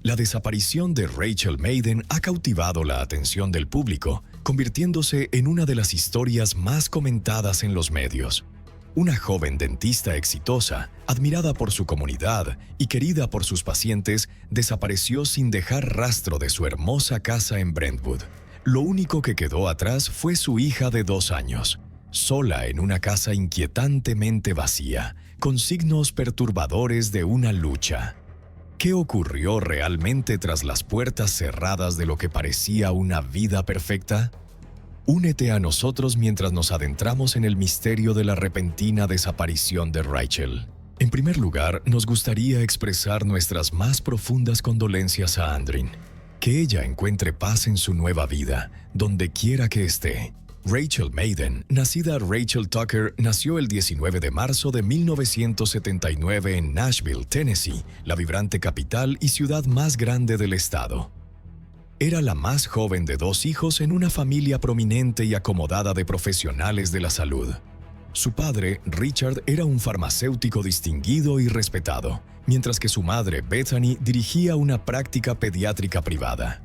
La desaparición de Rachel Madden ha cautivado la atención del público, convirtiéndose en una de las historias más comentadas en los medios. Una joven dentista exitosa, admirada por su comunidad y querida por sus pacientes, desapareció sin dejar rastro de su hermosa casa en Brentwood. Lo único que quedó atrás fue su hija de 2 años, sola en una casa inquietantemente vacía, con signos perturbadores de una lucha. ¿Qué ocurrió realmente tras las puertas cerradas de lo que parecía una vida perfecta? Únete a nosotros mientras nos adentramos en el misterio de la repentina desaparición de Rachel. En primer lugar, nos gustaría expresar nuestras más profundas condolencias a Andrin. Que ella encuentre paz en su nueva vida, donde quiera que esté. Rachel Madden, nacida Rachel Tucker, nació el 19 de marzo de 1979 en Nashville, Tennessee, la vibrante capital y ciudad más grande del estado. Era la más joven de 2 hijos en una familia prominente y acomodada de profesionales de la salud. Su padre, Richard, era un farmacéutico distinguido y respetado, mientras que su madre, Bethany, dirigía una práctica pediátrica privada.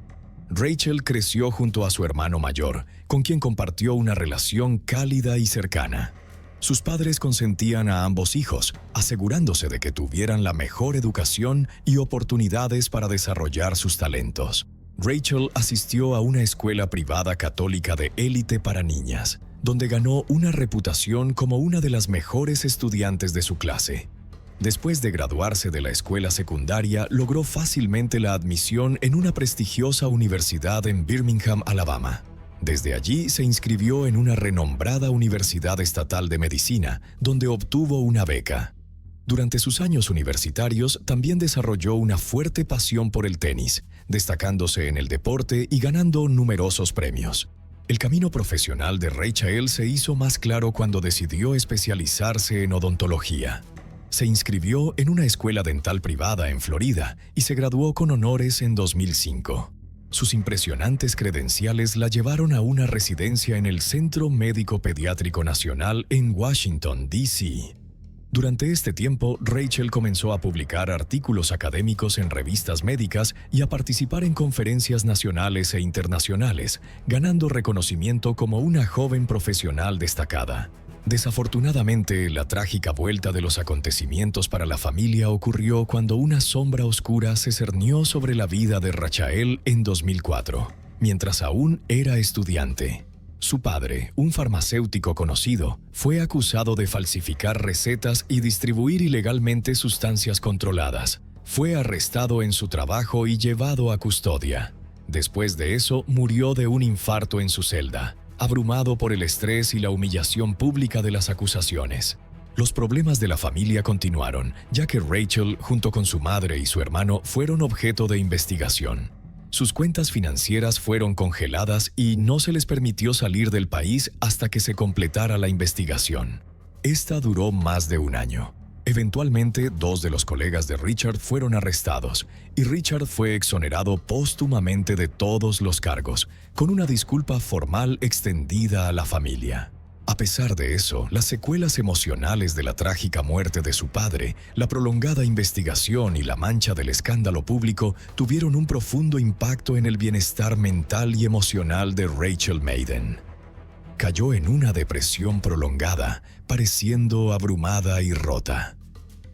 Rachel creció junto a su hermano mayor, con quien compartió una relación cálida y cercana. Sus padres consentían a ambos hijos, asegurándose de que tuvieran la mejor educación y oportunidades para desarrollar sus talentos. Rachel asistió a una escuela privada católica de élite para niñas, donde ganó una reputación como una de las mejores estudiantes de su clase. Después de graduarse de la escuela secundaria, logró fácilmente la admisión en una prestigiosa universidad en Birmingham, Alabama. Desde allí se inscribió en una renombrada Universidad Estatal de Medicina, donde obtuvo una beca. Durante sus años universitarios, también desarrolló una fuerte pasión por el tenis, destacándose en el deporte y ganando numerosos premios. El camino profesional de Rachel se hizo más claro cuando decidió especializarse en odontología. Se inscribió en una escuela dental privada en Florida y se graduó con honores en 2005. Sus impresionantes credenciales la llevaron a una residencia en el Centro Médico Pediátrico Nacional en Washington, D.C. Durante este tiempo, Rachel comenzó a publicar artículos académicos en revistas médicas y a participar en conferencias nacionales e internacionales, ganando reconocimiento como una joven profesional destacada. Desafortunadamente, la trágica vuelta de los acontecimientos para la familia ocurrió cuando una sombra oscura se cernió sobre la vida de Rachel en 2004, mientras aún era estudiante. Su padre, un farmacéutico conocido, fue acusado de falsificar recetas y distribuir ilegalmente sustancias controladas. Fue arrestado en su trabajo y llevado a custodia. Después de eso, murió de un infarto en su celda, abrumado por el estrés y la humillación pública de las acusaciones. Los problemas de la familia continuaron, ya que Rachel, junto con su madre y su hermano, fueron objeto de investigación. Sus cuentas financieras fueron congeladas y no se les permitió salir del país hasta que se completara la investigación. Esta duró más de 1 año. Eventualmente, 2 de los colegas de Richard fueron arrestados y Richard fue exonerado póstumamente de todos los cargos, con una disculpa formal extendida a la familia. A pesar de eso, las secuelas emocionales de la trágica muerte de su padre, la prolongada investigación y la mancha del escándalo público tuvieron un profundo impacto en el bienestar mental y emocional de Rachel Madden. Cayó en una depresión prolongada, pareciendo abrumada y rota.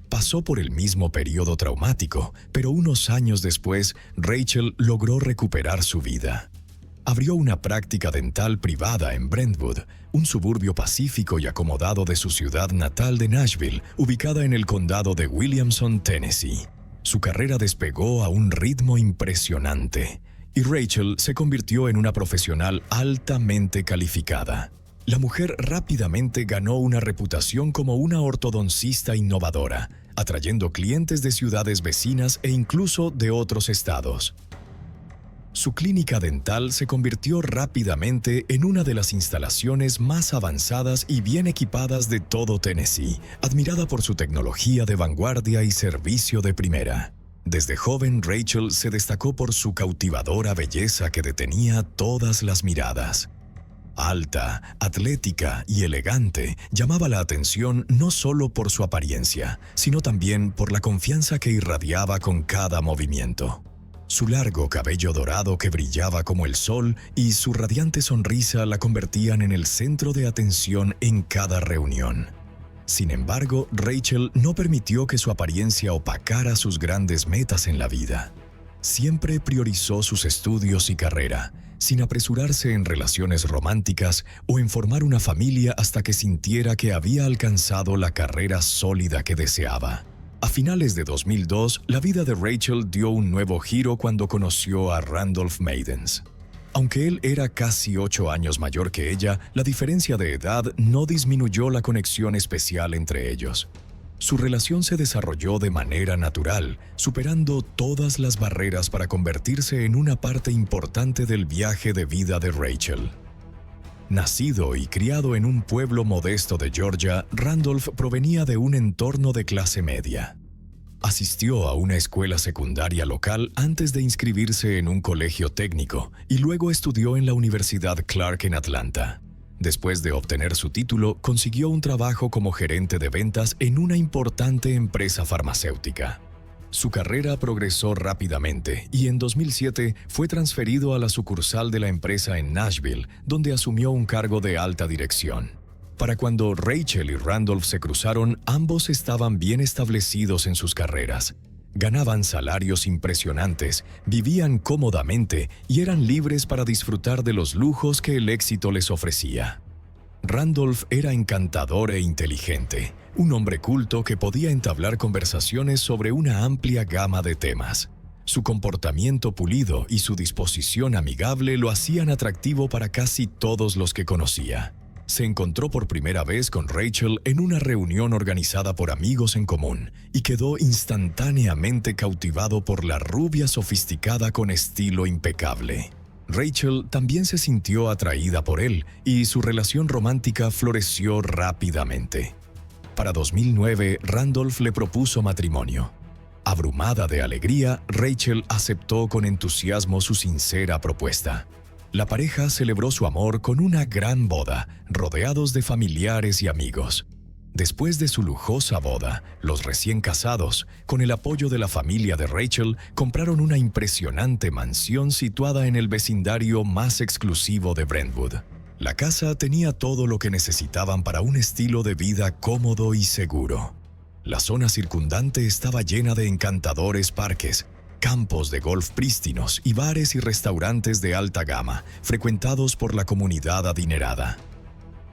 Pasó por el mismo periodo traumático, pero unos años después, Rachel logró recuperar su vida. Abrió una práctica dental privada en Brentwood, un suburbio pacífico y acomodado de su ciudad natal de Nashville, ubicada en el condado de Williamson, Tennessee. Su carrera despegó a un ritmo impresionante, y Rachel se convirtió en una profesional altamente calificada. La mujer rápidamente ganó una reputación como una ortodoncista innovadora, atrayendo clientes de ciudades vecinas e incluso de otros estados. Su clínica dental se convirtió rápidamente en una de las instalaciones más avanzadas y bien equipadas de todo Tennessee, admirada por su tecnología de vanguardia y servicio de primera. Desde joven, Rachel se destacó por su cautivadora belleza que detenía todas las miradas. Alta, atlética y elegante, llamaba la atención no solo por su apariencia, sino también por la confianza que irradiaba con cada movimiento. Su largo cabello dorado que brillaba como el sol y su radiante sonrisa la convertían en el centro de atención en cada reunión. Sin embargo, Rachel no permitió que su apariencia opacara sus grandes metas en la vida. Siempre priorizó sus estudios y carrera, sin apresurarse en relaciones románticas o en formar una familia hasta que sintiera que había alcanzado la carrera sólida que deseaba. A finales de 2002, la vida de Rachel dio un nuevo giro cuando conoció a Randolph Maidens. Aunque él era casi 8 años mayor que ella, la diferencia de edad no disminuyó la conexión especial entre ellos. Su relación se desarrolló de manera natural, superando todas las barreras para convertirse en una parte importante del viaje de vida de Rachel. Nacido y criado en un pueblo modesto de Georgia, Randolph provenía de un entorno de clase media. Asistió a una escuela secundaria local antes de inscribirse en un colegio técnico y luego estudió en la Universidad Clark en Atlanta. Después de obtener su título, consiguió un trabajo como gerente de ventas en una importante empresa farmacéutica. Su carrera progresó rápidamente y en 2007 fue transferido a la sucursal de la empresa en Nashville, donde asumió un cargo de alta dirección. Para cuando Rachel y Randolph se cruzaron, ambos estaban bien establecidos en sus carreras. Ganaban salarios impresionantes, vivían cómodamente y eran libres para disfrutar de los lujos que el éxito les ofrecía. Randolph era encantador e inteligente, un hombre culto que podía entablar conversaciones sobre una amplia gama de temas. Su comportamiento pulido y su disposición amigable lo hacían atractivo para casi todos los que conocía. Se encontró por primera vez con Rachel en una reunión organizada por amigos en común y quedó instantáneamente cautivado por la rubia sofisticada con estilo impecable. Rachel también se sintió atraída por él y su relación romántica floreció rápidamente. Para 2009, Randolph le propuso matrimonio. Abrumada de alegría, Rachel aceptó con entusiasmo su sincera propuesta. La pareja celebró su amor con una gran boda, rodeados de familiares y amigos. Después de su lujosa boda, los recién casados, con el apoyo de la familia de Rachel, compraron una impresionante mansión situada en el vecindario más exclusivo de Brentwood. La casa tenía todo lo que necesitaban para un estilo de vida cómodo y seguro. La zona circundante estaba llena de encantadores parques, campos de golf prístinos y bares y restaurantes de alta gama, frecuentados por la comunidad adinerada.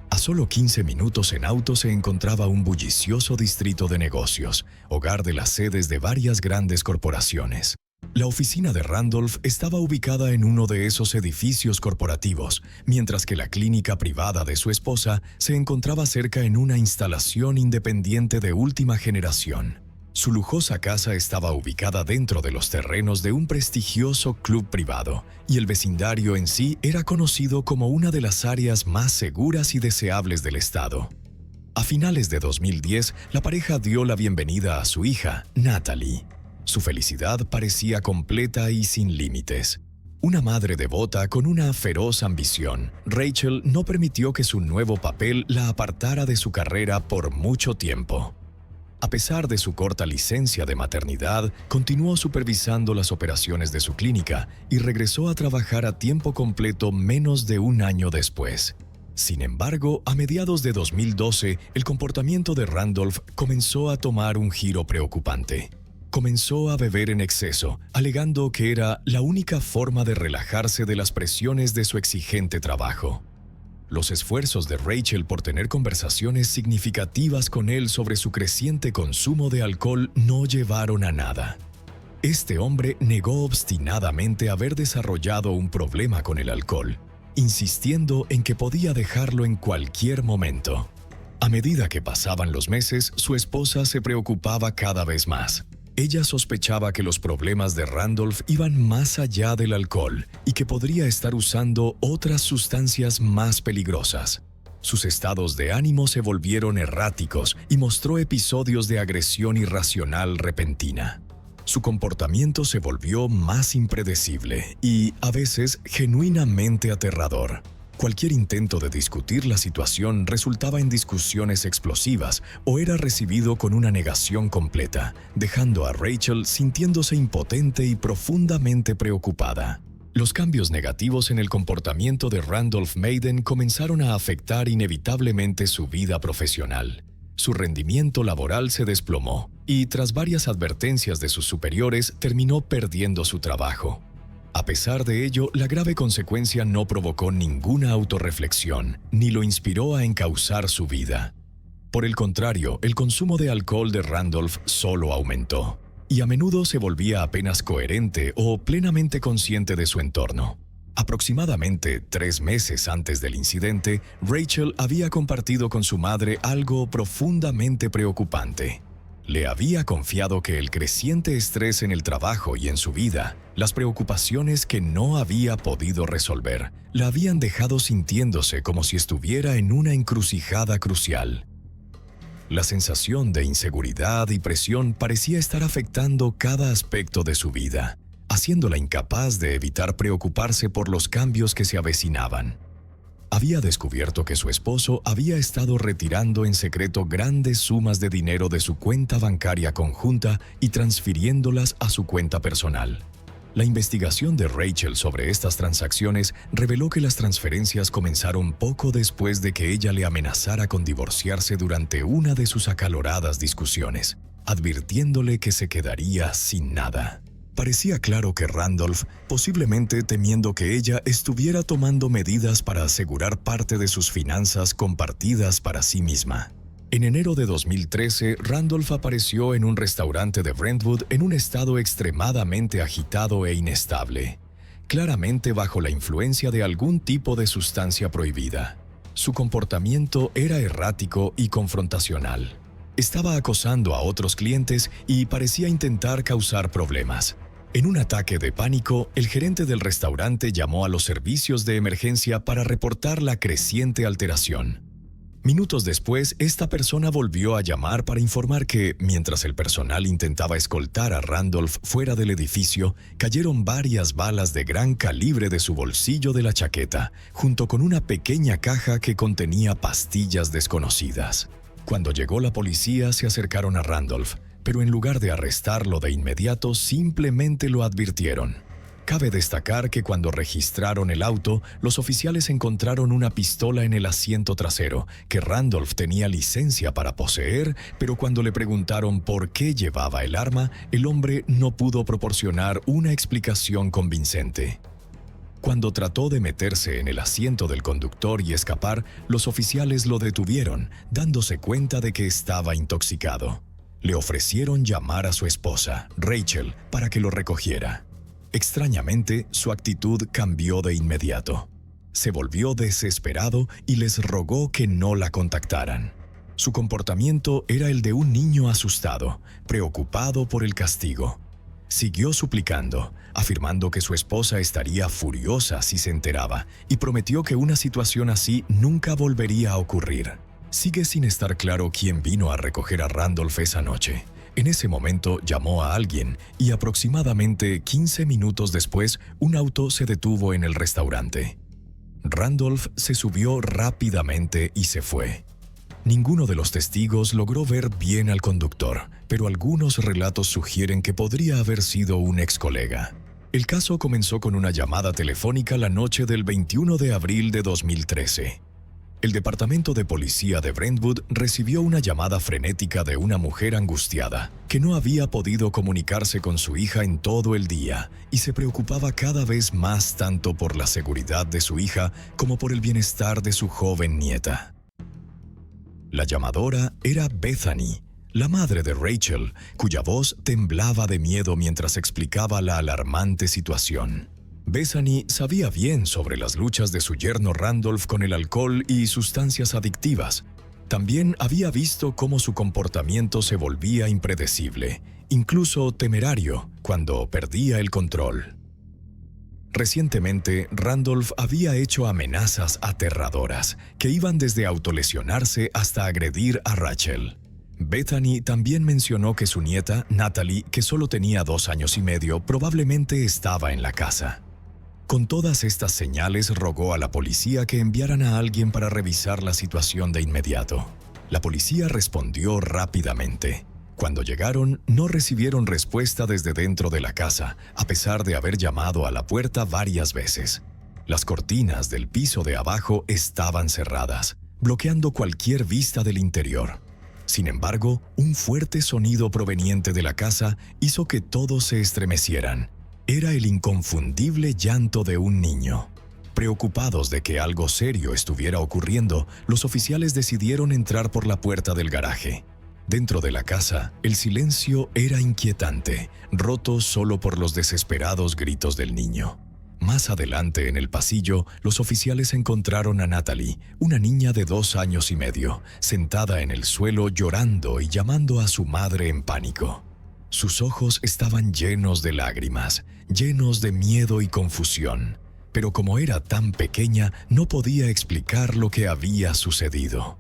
A solo 15 minutos en auto se encontraba un bullicioso distrito de negocios, hogar de las sedes de varias grandes corporaciones. La oficina de Randolph estaba ubicada en uno de esos edificios corporativos, mientras que la clínica privada de su esposa se encontraba cerca en una instalación independiente de última generación. Su lujosa casa estaba ubicada dentro de los terrenos de un prestigioso club privado, y el vecindario en sí era conocido como una de las áreas más seguras y deseables del estado. A finales de 2010, la pareja dio la bienvenida a su hija, Natalie. Su felicidad parecía completa y sin límites. Una madre devota con una feroz ambición, Rachel no permitió que su nuevo papel la apartara de su carrera por mucho tiempo. A pesar de su corta licencia de maternidad, continuó supervisando las operaciones de su clínica y regresó a trabajar a tiempo completo menos de un año después. Sin embargo, a mediados de 2012, el comportamiento de Randolph comenzó a tomar un giro preocupante. Comenzó a beber en exceso, alegando que era la única forma de relajarse de las presiones de su exigente trabajo. Los esfuerzos de Rachel por tener conversaciones significativas con él sobre su creciente consumo de alcohol no llevaron a nada. Este hombre negó obstinadamente haber desarrollado un problema con el alcohol, insistiendo en que podía dejarlo en cualquier momento. A medida que pasaban los meses, su esposa se preocupaba cada vez más. Ella sospechaba que los problemas de Randolph iban más allá del alcohol y que podría estar usando otras sustancias más peligrosas. Sus estados de ánimo se volvieron erráticos y mostró episodios de agresión irracional repentina. Su comportamiento se volvió más impredecible y, a veces, genuinamente aterrador. Cualquier intento de discutir la situación resultaba en discusiones explosivas o era recibido con una negación completa, dejando a Rachel sintiéndose impotente y profundamente preocupada. Los cambios negativos en el comportamiento de Randolph Maiden comenzaron a afectar inevitablemente su vida profesional. Su rendimiento laboral se desplomó y, tras varias advertencias de sus superiores, terminó perdiendo su trabajo. A pesar de ello, la grave consecuencia no provocó ninguna autorreflexión, ni lo inspiró a encauzar su vida. Por el contrario, el consumo de alcohol de Randolph solo aumentó, y a menudo se volvía apenas coherente o plenamente consciente de su entorno. Aproximadamente 3 meses antes del incidente, Rachel había compartido con su madre algo profundamente preocupante. Le había confiado que el creciente estrés en el trabajo y en su vida, las preocupaciones que no había podido resolver, la habían dejado sintiéndose como si estuviera en una encrucijada crucial. La sensación de inseguridad y presión parecía estar afectando cada aspecto de su vida, haciéndola incapaz de evitar preocuparse por los cambios que se avecinaban. Había descubierto que su esposo había estado retirando en secreto grandes sumas de dinero de su cuenta bancaria conjunta y transfiriéndolas a su cuenta personal. La investigación de Rachel sobre estas transacciones reveló que las transferencias comenzaron poco después de que ella le amenazara con divorciarse durante una de sus acaloradas discusiones, advirtiéndole que se quedaría sin nada. Parecía claro que Randolph, posiblemente temiendo que ella estuviera tomando medidas para asegurar parte de sus finanzas compartidas para sí misma. En enero de 2013, Randolph apareció en un restaurante de Brentwood en un estado extremadamente agitado e inestable, claramente bajo la influencia de algún tipo de sustancia prohibida. Su comportamiento era errático y confrontacional. Estaba acosando a otros clientes y parecía intentar causar problemas. En un ataque de pánico, el gerente del restaurante llamó a los servicios de emergencia para reportar la creciente alteración. Minutos después, esta persona volvió a llamar para informar que, mientras el personal intentaba escoltar a Randolph fuera del edificio, cayeron varias balas de gran calibre de su bolsillo de la chaqueta, junto con una pequeña caja que contenía pastillas desconocidas. Cuando llegó la policía, se acercaron a Randolph, pero en lugar de arrestarlo de inmediato, simplemente lo advirtieron. Cabe destacar que cuando registraron el auto, los oficiales encontraron una pistola en el asiento trasero, que Randolph tenía licencia para poseer, pero cuando le preguntaron por qué llevaba el arma, el hombre no pudo proporcionar una explicación convincente. Cuando trató de meterse en el asiento del conductor y escapar, los oficiales lo detuvieron, dándose cuenta de que estaba intoxicado. Le ofrecieron llamar a su esposa, Rachel, para que lo recogiera. Extrañamente, su actitud cambió de inmediato. Se volvió desesperado y les rogó que no la contactaran. Su comportamiento era el de un niño asustado, preocupado por el castigo. Siguió suplicando, afirmando que su esposa estaría furiosa si se enteraba, y prometió que una situación así nunca volvería a ocurrir. Sigue sin estar claro quién vino a recoger a Randolph esa noche. En ese momento llamó a alguien y aproximadamente 15 minutos después, un auto se detuvo en el restaurante. Randolph se subió rápidamente y se fue. Ninguno de los testigos logró ver bien al conductor, pero algunos relatos sugieren que podría haber sido un ex colega. El caso comenzó con una llamada telefónica la noche del 21 de abril de 2013. El departamento de policía de Brentwood recibió una llamada frenética de una mujer angustiada, que no había podido comunicarse con su hija en todo el día y se preocupaba cada vez más tanto por la seguridad de su hija como por el bienestar de su joven nieta. La llamadora era Bethany, la madre de Rachel, cuya voz temblaba de miedo mientras explicaba la alarmante situación. Bethany sabía bien sobre las luchas de su yerno Randolph con el alcohol y sustancias adictivas. También había visto cómo su comportamiento se volvía impredecible, incluso temerario, cuando perdía el control. Recientemente, Randolph había hecho amenazas aterradoras, que iban desde autolesionarse hasta agredir a Rachel. Bethany también mencionó que su nieta, Natalie, que solo tenía 2 años y medio, probablemente estaba en la casa. Con todas estas señales, rogó a la policía que enviaran a alguien para revisar la situación de inmediato. La policía respondió rápidamente. Cuando llegaron, no recibieron respuesta desde dentro de la casa, a pesar de haber llamado a la puerta varias veces. Las cortinas del piso de abajo estaban cerradas, bloqueando cualquier vista del interior. Sin embargo, un fuerte sonido proveniente de la casa hizo que todos se estremecieran. Era el inconfundible llanto de un niño. Preocupados de que algo serio estuviera ocurriendo, los oficiales decidieron entrar por la puerta del garaje. Dentro de la casa, el silencio era inquietante, roto solo por los desesperados gritos del niño. Más adelante en el pasillo, los oficiales encontraron a Natalie, una niña de 2 años y medio, sentada en el suelo llorando y llamando a su madre en pánico. Sus ojos estaban llenos de lágrimas, llenos de miedo y confusión, pero como era tan pequeña, no podía explicar lo que había sucedido.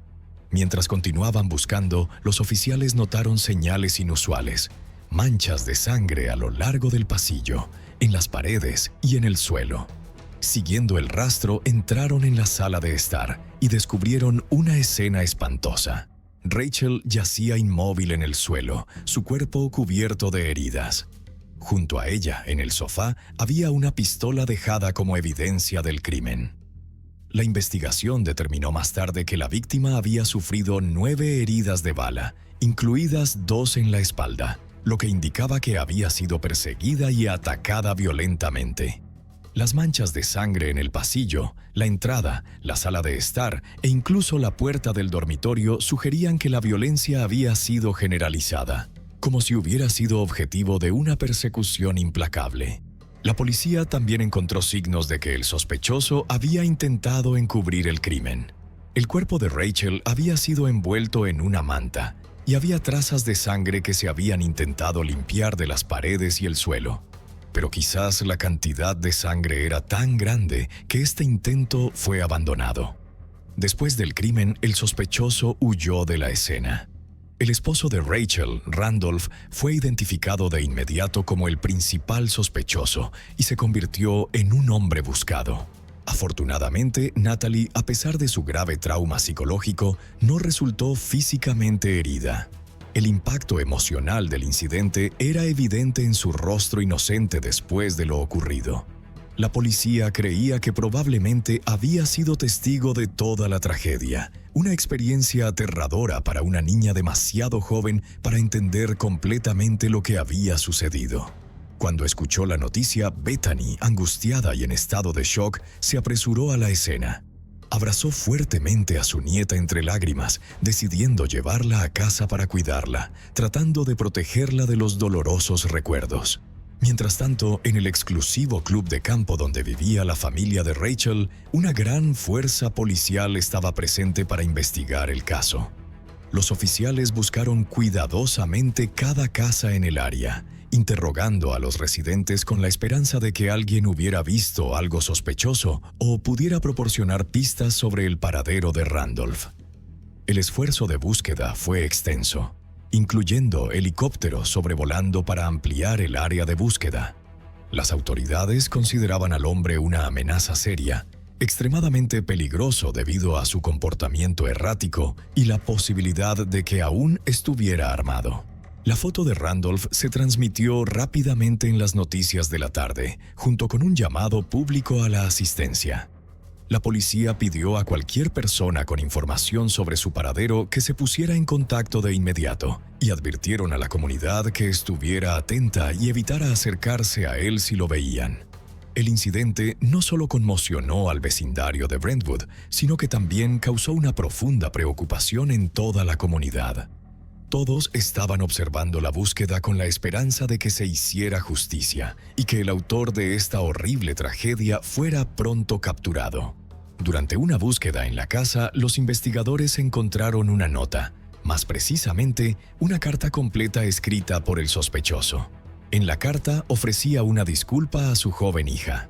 Mientras continuaban buscando, los oficiales notaron señales inusuales, manchas de sangre a lo largo del pasillo, en las paredes y en el suelo. Siguiendo el rastro, entraron en la sala de estar y descubrieron una escena espantosa. Rachel yacía inmóvil en el suelo, su cuerpo cubierto de heridas. Junto a ella, en el sofá, había una pistola dejada como evidencia del crimen. La investigación determinó más tarde que la víctima había sufrido 9 heridas de bala, incluidas 2 en la espalda, lo que indicaba que había sido perseguida y atacada violentamente. Las manchas de sangre en el pasillo, la entrada, la sala de estar e incluso la puerta del dormitorio sugerían que la violencia había sido generalizada, como si hubiera sido objetivo de una persecución implacable. La policía también encontró signos de que el sospechoso había intentado encubrir el crimen. El cuerpo de Rachel había sido envuelto en una manta y había trazas de sangre que se habían intentado limpiar de las paredes y el suelo. Pero quizás la cantidad de sangre era tan grande que este intento fue abandonado. Después del crimen, el sospechoso huyó de la escena. El esposo de Rachel, Randolph, fue identificado de inmediato como el principal sospechoso y se convirtió en un hombre buscado. Afortunadamente, Natalie, a pesar de su grave trauma psicológico, no resultó físicamente herida. El impacto emocional del incidente era evidente en su rostro inocente después de lo ocurrido. La policía creía que probablemente había sido testigo de toda la tragedia, una experiencia aterradora para una niña demasiado joven para entender completamente lo que había sucedido. Cuando escuchó la noticia, Bethany, angustiada y en estado de shock, se apresuró a la escena. Abrazó fuertemente a su nieta entre lágrimas, decidiendo llevarla a casa para cuidarla, tratando de protegerla de los dolorosos recuerdos. Mientras tanto, en el exclusivo club de campo donde vivía la familia de Rachel, una gran fuerza policial estaba presente para investigar el caso. Los oficiales buscaron cuidadosamente cada casa en el área, interrogando a los residentes con la esperanza de que alguien hubiera visto algo sospechoso o pudiera proporcionar pistas sobre el paradero de Randolph. El esfuerzo de búsqueda fue extenso, incluyendo helicópteros sobrevolando para ampliar el área de búsqueda. Las autoridades consideraban al hombre una amenaza seria, extremadamente peligroso debido a su comportamiento errático y la posibilidad de que aún estuviera armado. La foto de Randolph se transmitió rápidamente en las noticias de la tarde, junto con un llamado público a la asistencia. La policía pidió a cualquier persona con información sobre su paradero que se pusiera en contacto de inmediato y advirtieron a la comunidad que estuviera atenta y evitara acercarse a él si lo veían. El incidente no solo conmocionó al vecindario de Brentwood, sino que también causó una profunda preocupación en toda la comunidad. Todos estaban observando la búsqueda con la esperanza de que se hiciera justicia y que el autor de esta horrible tragedia fuera pronto capturado. Durante una búsqueda en la casa, los investigadores encontraron una nota, más precisamente, una carta completa escrita por el sospechoso. En la carta ofrecía una disculpa a su joven hija.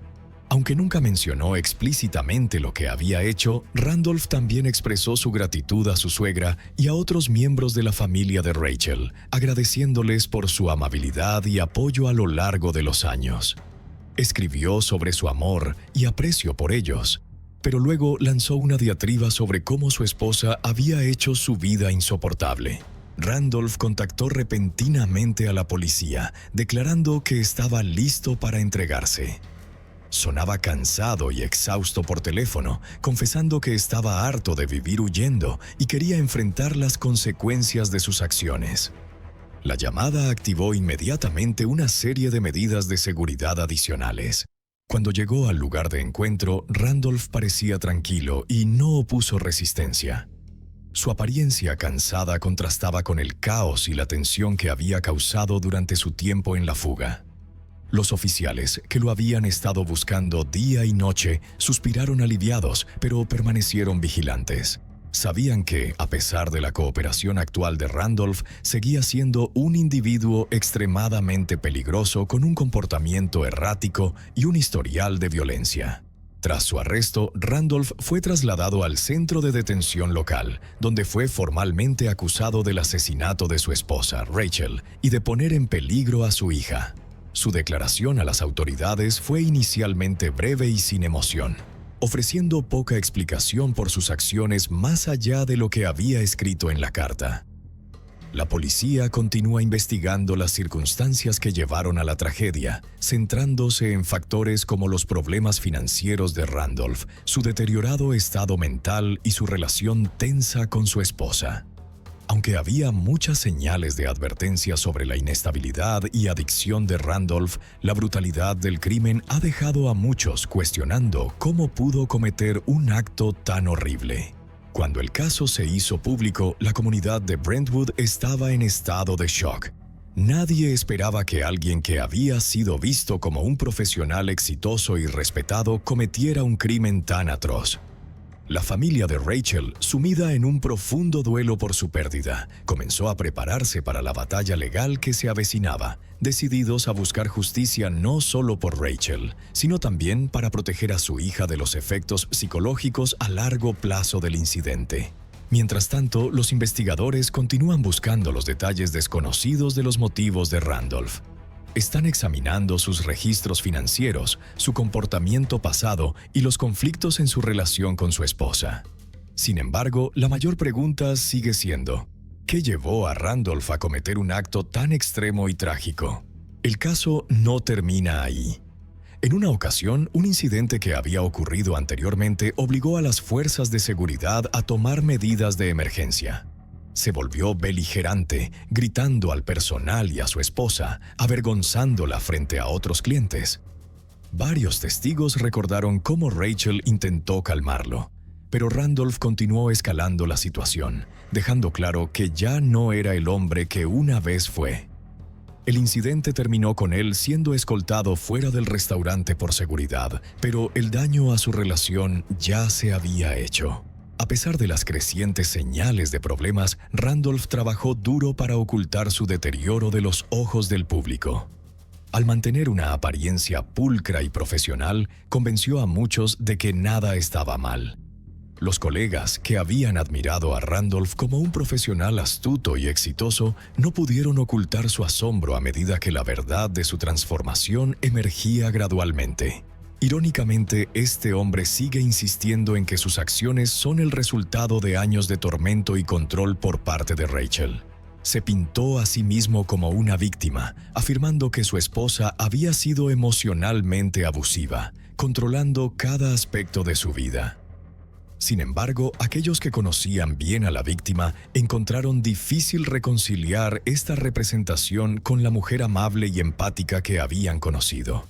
Aunque nunca mencionó explícitamente lo que había hecho, Randolph también expresó su gratitud a su suegra y a otros miembros de la familia de Rachel, agradeciéndoles por su amabilidad y apoyo a lo largo de los años. Escribió sobre su amor y aprecio por ellos, pero luego lanzó una diatriba sobre cómo su esposa había hecho su vida insoportable. Randolph contactó repentinamente a la policía, declarando que estaba listo para entregarse. Sonaba cansado y exhausto por teléfono, confesando que estaba harto de vivir huyendo y quería enfrentar las consecuencias de sus acciones. La llamada activó inmediatamente una serie de medidas de seguridad adicionales. Cuando llegó al lugar de encuentro, Randolph parecía tranquilo y no opuso resistencia. Su apariencia cansada contrastaba con el caos y la tensión que había causado durante su tiempo en la fuga. Los oficiales, que lo habían estado buscando día y noche, suspiraron aliviados, pero permanecieron vigilantes. Sabían que, a pesar de la cooperación actual de Randolph, seguía siendo un individuo extremadamente peligroso con un comportamiento errático y un historial de violencia. Tras su arresto, Randolph fue trasladado al centro de detención local, donde fue formalmente acusado del asesinato de su esposa, Rachel, y de poner en peligro a su hija. Su declaración a las autoridades fue inicialmente breve y sin emoción, ofreciendo poca explicación por sus acciones más allá de lo que había escrito en la carta. La policía continúa investigando las circunstancias que llevaron a la tragedia, centrándose en factores como los problemas financieros de Randolph, su deteriorado estado mental y su relación tensa con su esposa. Aunque había muchas señales de advertencia sobre la inestabilidad y adicción de Randolph, la brutalidad del crimen ha dejado a muchos cuestionando cómo pudo cometer un acto tan horrible. Cuando el caso se hizo público, la comunidad de Brentwood estaba en estado de shock. Nadie esperaba que alguien que había sido visto como un profesional exitoso y respetado cometiera un crimen tan atroz. La familia de Rachel, sumida en un profundo duelo por su pérdida, comenzó a prepararse para la batalla legal que se avecinaba, decididos a buscar justicia no solo por Rachel, sino también para proteger a su hija de los efectos psicológicos a largo plazo del incidente. Mientras tanto, los investigadores continúan buscando los detalles desconocidos de los motivos de Randolph. Están examinando sus registros financieros, su comportamiento pasado y los conflictos en su relación con su esposa. Sin embargo, la mayor pregunta sigue siendo: ¿qué llevó a Randolph a cometer un acto tan extremo y trágico? El caso no termina ahí. En una ocasión, un incidente que había ocurrido anteriormente obligó a las fuerzas de seguridad a tomar medidas de emergencia. Se volvió beligerante, gritando al personal y a su esposa, avergonzándola frente a otros clientes. Varios testigos recordaron cómo Rachel intentó calmarlo, pero Randolph continuó escalando la situación, dejando claro que ya no era el hombre que una vez fue. El incidente terminó con él siendo escoltado fuera del restaurante por seguridad, pero el daño a su relación ya se había hecho. A pesar de las crecientes señales de problemas, Randolph trabajó duro para ocultar su deterioro de los ojos del público. Al mantener una apariencia pulcra y profesional, convenció a muchos de que nada estaba mal. Los colegas, que habían admirado a Randolph como un profesional astuto y exitoso, no pudieron ocultar su asombro a medida que la verdad de su transformación emergía gradualmente. Irónicamente, este hombre sigue insistiendo en que sus acciones son el resultado de años de tormento y control por parte de Rachel. Se pintó a sí mismo como una víctima, afirmando que su esposa había sido emocionalmente abusiva, controlando cada aspecto de su vida. Sin embargo, aquellos que conocían bien a la víctima encontraron difícil reconciliar esta representación con la mujer amable y empática que habían conocido.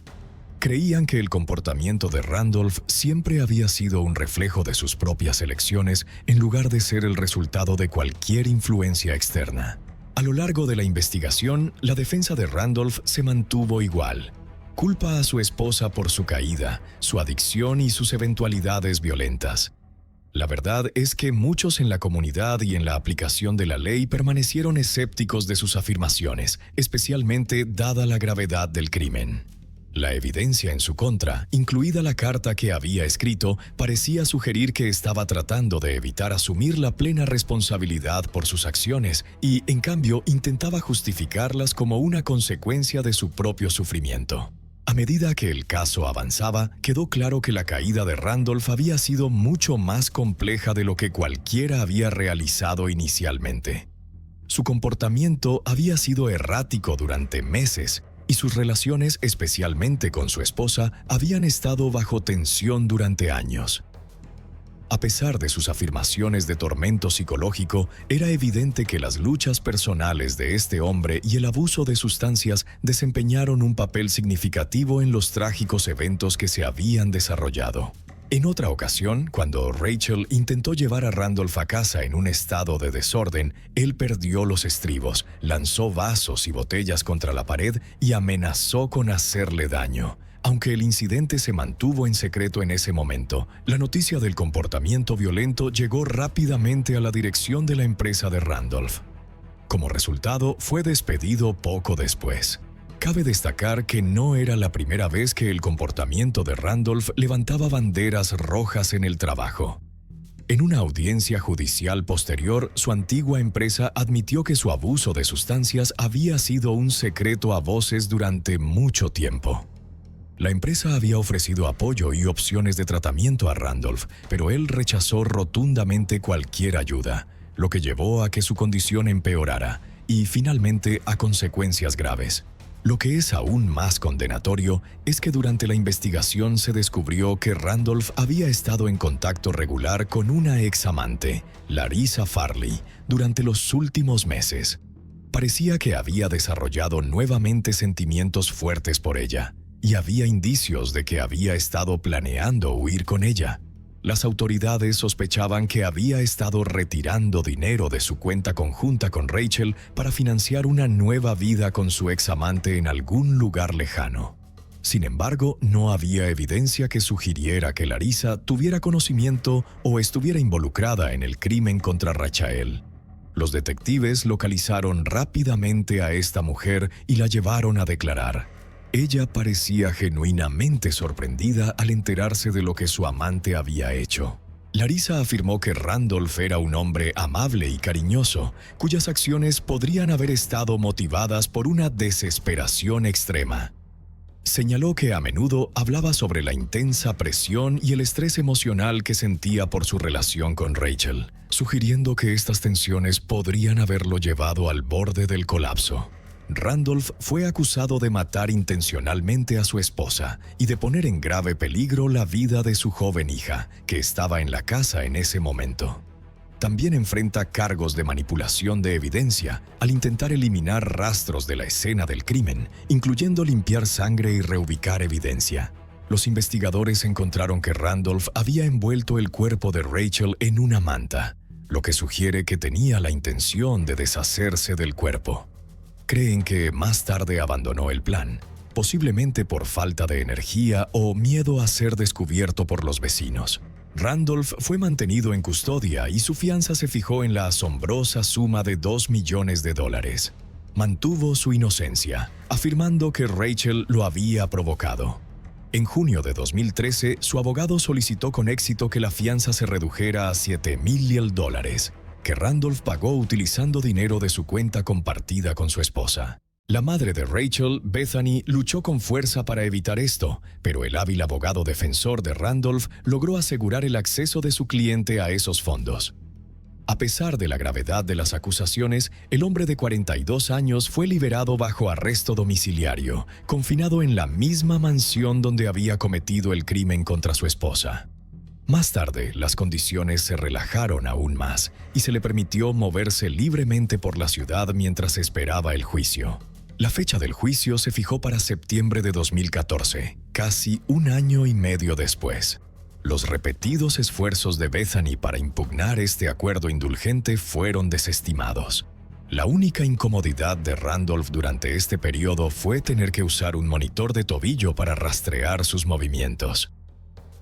Creían que el comportamiento de Randolph siempre había sido un reflejo de sus propias elecciones en lugar de ser el resultado de cualquier influencia externa. A lo largo de la investigación, la defensa de Randolph se mantuvo igual. Culpa a su esposa por su caída, su adicción y sus eventualidades violentas. La verdad es que muchos en la comunidad y en la aplicación de la ley permanecieron escépticos de sus afirmaciones, especialmente dada la gravedad del crimen. La evidencia en su contra, incluida la carta que había escrito, parecía sugerir que estaba tratando de evitar asumir la plena responsabilidad por sus acciones y, en cambio, intentaba justificarlas como una consecuencia de su propio sufrimiento. A medida que el caso avanzaba, quedó claro que la caída de Randolph había sido mucho más compleja de lo que cualquiera había realizado inicialmente. Su comportamiento había sido errático durante meses y sus relaciones, especialmente con su esposa, habían estado bajo tensión durante años. A pesar de sus afirmaciones de tormento psicológico, era evidente que las luchas personales de este hombre y el abuso de sustancias desempeñaron un papel significativo en los trágicos eventos que se habían desarrollado. En otra ocasión, cuando Rachel intentó llevar a Randolph a casa en un estado de desorden, él perdió los estribos, lanzó vasos y botellas contra la pared y amenazó con hacerle daño. Aunque el incidente se mantuvo en secreto en ese momento, la noticia del comportamiento violento llegó rápidamente a la dirección de la empresa de Randolph. Como resultado, fue despedido poco después. Cabe destacar que no era la primera vez que el comportamiento de Randolph levantaba banderas rojas en el trabajo. En una audiencia judicial posterior, su antigua empresa admitió que su abuso de sustancias había sido un secreto a voces durante mucho tiempo. La empresa había ofrecido apoyo y opciones de tratamiento a Randolph, pero él rechazó rotundamente cualquier ayuda, lo que llevó a que su condición empeorara y, finalmente, a consecuencias graves. Lo que es aún más condenatorio es que durante la investigación se descubrió que Randolph había estado en contacto regular con una examante, Larissa Farley, durante los últimos meses. Parecía que había desarrollado nuevamente sentimientos fuertes por ella, y había indicios de que había estado planeando huir con ella. Las autoridades sospechaban que había estado retirando dinero de su cuenta conjunta con Rachel para financiar una nueva vida con su examante en algún lugar lejano. Sin embargo, no había evidencia que sugiriera que Larissa tuviera conocimiento o estuviera involucrada en el crimen contra Rachael. Los detectives localizaron rápidamente a esta mujer y la llevaron a declarar. Ella parecía genuinamente sorprendida al enterarse de lo que su amante había hecho. Larissa afirmó que Randolph era un hombre amable y cariñoso, cuyas acciones podrían haber estado motivadas por una desesperación extrema. Señaló que a menudo hablaba sobre la intensa presión y el estrés emocional que sentía por su relación con Rachel, sugiriendo que estas tensiones podrían haberlo llevado al borde del colapso. Randolph fue acusado de matar intencionalmente a su esposa y de poner en grave peligro la vida de su joven hija, que estaba en la casa en ese momento. También enfrenta cargos de manipulación de evidencia al intentar eliminar rastros de la escena del crimen, incluyendo limpiar sangre y reubicar evidencia. Los investigadores encontraron que Randolph había envuelto el cuerpo de Rachel en una manta, lo que sugiere que tenía la intención de deshacerse del cuerpo. Creen que más tarde abandonó el plan, posiblemente por falta de energía o miedo a ser descubierto por los vecinos. Randolph fue mantenido en custodia y su fianza se fijó en la asombrosa suma de $2 millones. Mantuvo su inocencia, afirmando que Rachel lo había provocado. En junio de 2013, su abogado solicitó con éxito que la fianza se redujera a $7,000, que Randolph pagó utilizando dinero de su cuenta compartida con su esposa. La madre de Rachel, Bethany, luchó con fuerza para evitar esto, pero el hábil abogado defensor de Randolph logró asegurar el acceso de su cliente a esos fondos. A pesar de la gravedad de las acusaciones, el hombre de 42 años fue liberado bajo arresto domiciliario, confinado en la misma mansión donde había cometido el crimen contra su esposa. Más tarde, las condiciones se relajaron aún más y se le permitió moverse libremente por la ciudad mientras esperaba el juicio. La fecha del juicio se fijó para septiembre de 2014, casi un año y medio después. Los repetidos esfuerzos de Bethany para impugnar este acuerdo indulgente fueron desestimados. La única incomodidad de Randolph durante este periodo fue tener que usar un monitor de tobillo para rastrear sus movimientos.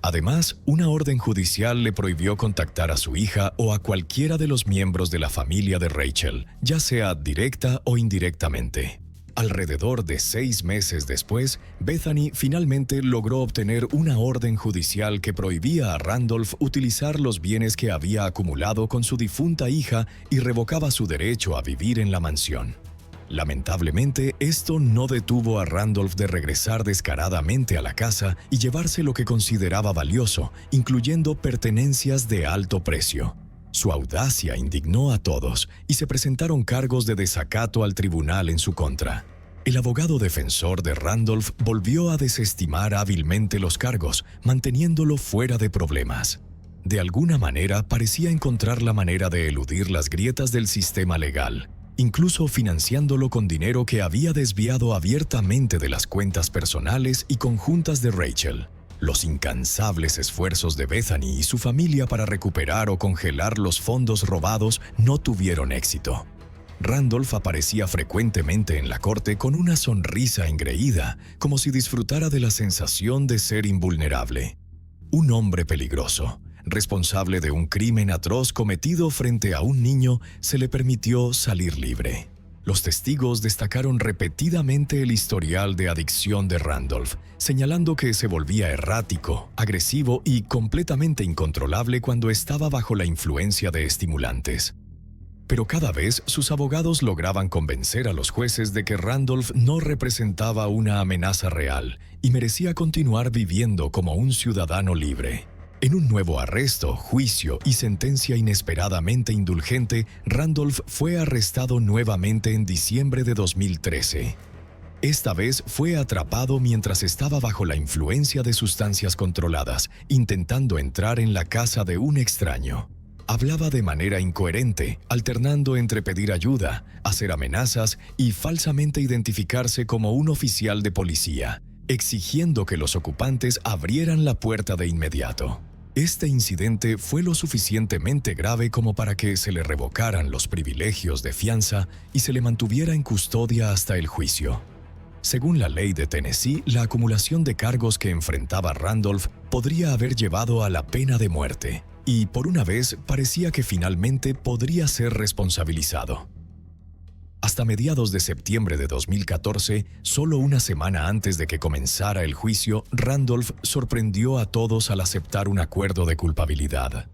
Además, una orden judicial le prohibió contactar a su hija o a cualquiera de los miembros de la familia de Rachel, ya sea directa o indirectamente. Alrededor de 6 meses después, Bethany finalmente logró obtener una orden judicial que prohibía a Randolph utilizar los bienes que había acumulado con su difunta hija y revocaba su derecho a vivir en la mansión. Lamentablemente, esto no detuvo a Randolph de regresar descaradamente a la casa y llevarse lo que consideraba valioso, incluyendo pertenencias de alto precio. Su audacia indignó a todos y se presentaron cargos de desacato al tribunal en su contra. El abogado defensor de Randolph volvió a desestimar hábilmente los cargos, manteniéndolo fuera de problemas. De alguna manera parecía encontrar la manera de eludir las grietas del sistema legal, incluso financiándolo con dinero que había desviado abiertamente de las cuentas personales y conjuntas de Rachel. Los incansables esfuerzos de Bethany y su familia para recuperar o congelar los fondos robados no tuvieron éxito. Randolph aparecía frecuentemente en la corte con una sonrisa engreída, como si disfrutara de la sensación de ser invulnerable. Un hombre peligroso, responsable de un crimen atroz cometido frente a un niño, se le permitió salir libre. Los testigos destacaron repetidamente el historial de adicción de Randolph, señalando que se volvía errático, agresivo y completamente incontrolable cuando estaba bajo la influencia de estimulantes. Pero cada vez sus abogados lograban convencer a los jueces de que Randolph no representaba una amenaza real y merecía continuar viviendo como un ciudadano libre. En un nuevo arresto, juicio y sentencia inesperadamente indulgente, Randolph fue arrestado nuevamente en diciembre de 2013. Esta vez fue atrapado mientras estaba bajo la influencia de sustancias controladas, intentando entrar en la casa de un extraño. Hablaba de manera incoherente, alternando entre pedir ayuda, hacer amenazas y falsamente identificarse como un oficial de policía, exigiendo que los ocupantes abrieran la puerta de inmediato. Este incidente fue lo suficientemente grave como para que se le revocaran los privilegios de fianza y se le mantuviera en custodia hasta el juicio. Según la ley de Tennessee, la acumulación de cargos que enfrentaba Randolph podría haber llevado a la pena de muerte, y por una vez parecía que finalmente podría ser responsabilizado. Hasta mediados de septiembre de 2014, solo una semana antes de que comenzara el juicio, Randolph sorprendió a todos al aceptar un acuerdo de culpabilidad.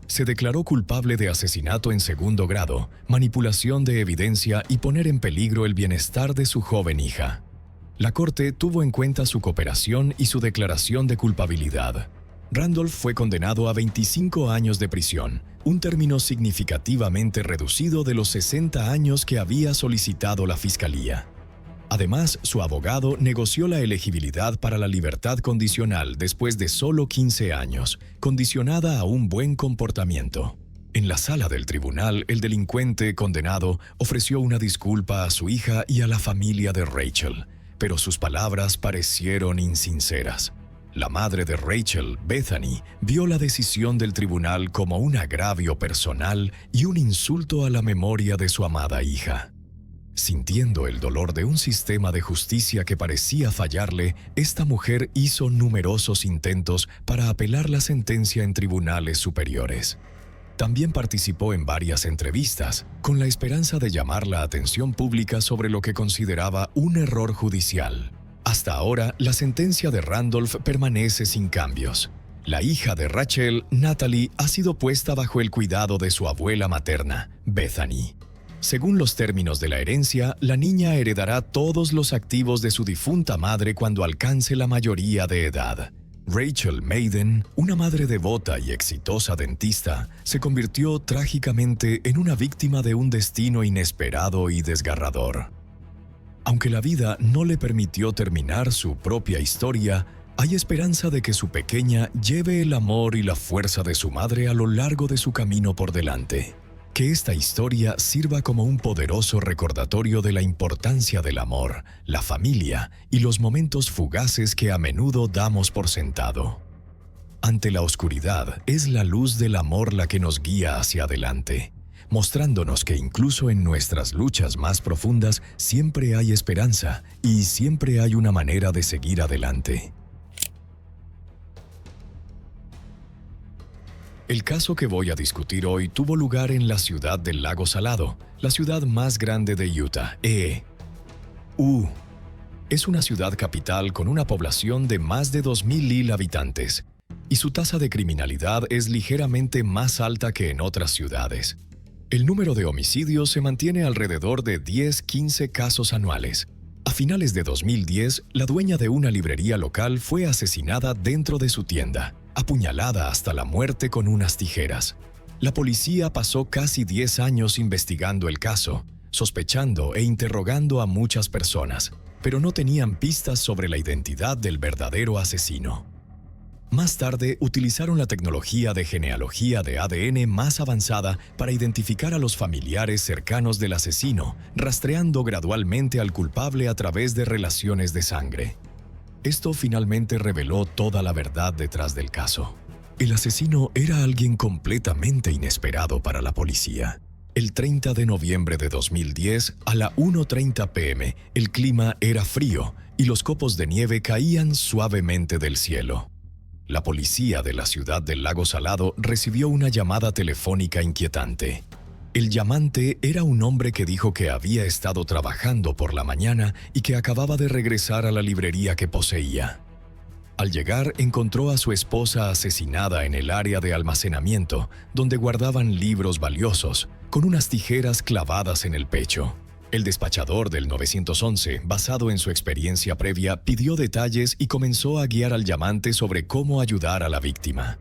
Se declaró culpable de asesinato en segundo grado, manipulación de evidencia y poner en peligro el bienestar de su joven hija. La corte tuvo en cuenta su cooperación y su declaración de culpabilidad. Randolph fue condenado a 25 años de prisión, un término significativamente reducido de los 60 años que había solicitado la fiscalía. Además, su abogado negoció la elegibilidad para la libertad condicional después de solo 15 años, condicionada a un buen comportamiento. En la sala del tribunal, el delincuente condenado ofreció una disculpa a su hija y a la familia de Rachel, pero sus palabras parecieron insinceras. La madre de Rachel, Bethany, vio la decisión del tribunal como un agravio personal y un insulto a la memoria de su amada hija. Sintiendo el dolor de un sistema de justicia que parecía fallarle, esta mujer hizo numerosos intentos para apelar la sentencia en tribunales superiores. También participó en varias entrevistas, con la esperanza de llamar la atención pública sobre lo que consideraba un error judicial. Hasta ahora, la sentencia de Randolph permanece sin cambios. La hija de Rachel, Natalie, ha sido puesta bajo el cuidado de su abuela materna, Bethany. Según los términos de la herencia, la niña heredará todos los activos de su difunta madre cuando alcance la mayoría de edad. Rachel Maiden, una madre devota y exitosa dentista, se convirtió trágicamente en una víctima de un destino inesperado y desgarrador. Aunque la vida no le permitió terminar su propia historia, hay esperanza de que su pequeña lleve el amor y la fuerza de su madre a lo largo de su camino por delante. Que esta historia sirva como un poderoso recordatorio de la importancia del amor, la familia y los momentos fugaces que a menudo damos por sentado. Ante la oscuridad, es la luz del amor la que nos guía hacia adelante, mostrándonos que incluso en nuestras luchas más profundas siempre hay esperanza y siempre hay una manera de seguir adelante. El caso que voy a discutir hoy tuvo lugar en la ciudad del Lago Salado, la ciudad más grande de Utah, Es una ciudad capital con una población de más de 2,000 habitantes, y su tasa de criminalidad es ligeramente más alta que en otras ciudades. El número de homicidios se mantiene alrededor de 10-15 casos anuales. A finales de 2010, la dueña de una librería local fue asesinada dentro de su tienda, apuñalada hasta la muerte con unas tijeras. La policía pasó casi 10 años investigando el caso, sospechando e interrogando a muchas personas, pero no tenían pistas sobre la identidad del verdadero asesino. Más tarde, utilizaron la tecnología de genealogía de ADN más avanzada para identificar a los familiares cercanos del asesino, rastreando gradualmente al culpable a través de relaciones de sangre. Esto finalmente reveló toda la verdad detrás del caso. El asesino era alguien completamente inesperado para la policía. El 30 de noviembre de 2010, a la 1:30 p.m., el clima era frío y los copos de nieve caían suavemente del cielo. La policía de la ciudad del Lago Salado recibió una llamada telefónica inquietante. El llamante era un hombre que dijo que había estado trabajando por la mañana y que acababa de regresar a la librería que poseía. Al llegar, encontró a su esposa asesinada en el área de almacenamiento, donde guardaban libros valiosos, con unas tijeras clavadas en el pecho. El despachador del 911, basado en su experiencia previa, pidió detalles y comenzó a guiar al llamante sobre cómo ayudar a la víctima.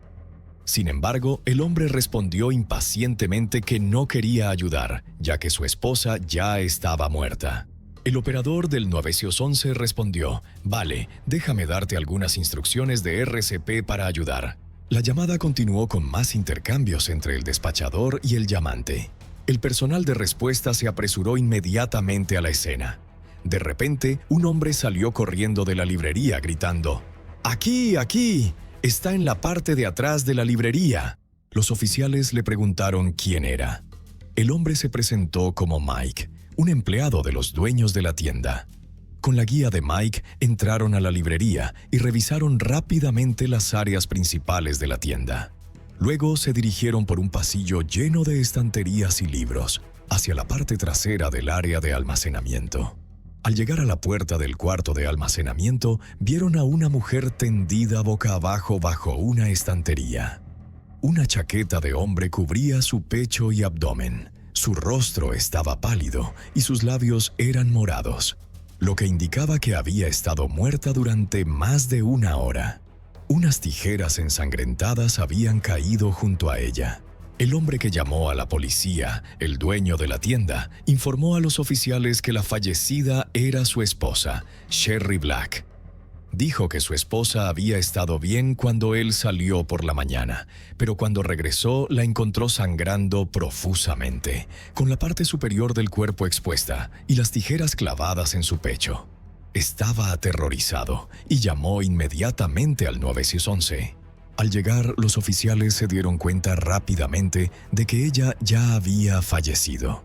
Sin embargo, el hombre respondió impacientemente que no quería ayudar, ya que su esposa ya estaba muerta. El operador del 911 respondió: «Vale, déjame darte algunas instrucciones de RCP para ayudar». La llamada continuó con más intercambios entre el despachador y el llamante. El personal de respuesta se apresuró inmediatamente a la escena. De repente, un hombre salió corriendo de la librería gritando: «¡Aquí, aquí! Está en la parte de atrás de la librería». Los oficiales le preguntaron quién era. El hombre se presentó como Mike, un empleado de los dueños de la tienda. Con la guía de Mike, entraron a la librería y revisaron rápidamente las áreas principales de la tienda. Luego se dirigieron por un pasillo lleno de estanterías y libros, hacia la parte trasera del área de almacenamiento. Al llegar a la puerta del cuarto de almacenamiento, vieron a una mujer tendida boca abajo bajo una estantería. Una chaqueta de hombre cubría su pecho y abdomen. Su rostro estaba pálido y sus labios eran morados, lo que indicaba que había estado muerta durante más de una hora. Unas tijeras ensangrentadas habían caído junto a ella. El hombre que llamó a la policía, el dueño de la tienda, informó a los oficiales que la fallecida era su esposa, Sherry Black. Dijo que su esposa había estado bien cuando él salió por la mañana, pero cuando regresó la encontró sangrando profusamente, con la parte superior del cuerpo expuesta y las tijeras clavadas en su pecho. Estaba aterrorizado y llamó inmediatamente al 911. Al llegar, los oficiales se dieron cuenta rápidamente de que ella ya había fallecido.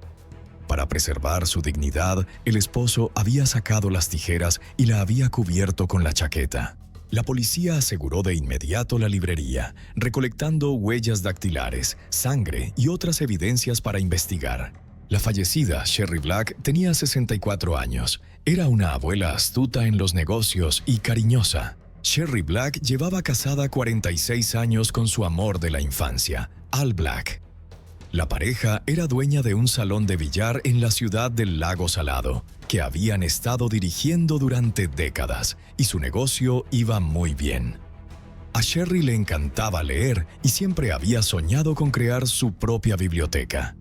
Para preservar su dignidad, el esposo había sacado las tijeras y la había cubierto con la chaqueta. La policía aseguró de inmediato la librería, recolectando huellas dactilares, sangre y otras evidencias para investigar. La fallecida Sherry Black tenía 64 años. Era una abuela astuta en los negocios y cariñosa. Sherry Black llevaba casada 46 años con su amor de la infancia, Al Black. La pareja era dueña de un salón de billar en la ciudad del Lago Salado, que habían estado dirigiendo durante décadas, y su negocio iba muy bien. A Sherry le encantaba leer y siempre había soñado con crear su propia biblioteca.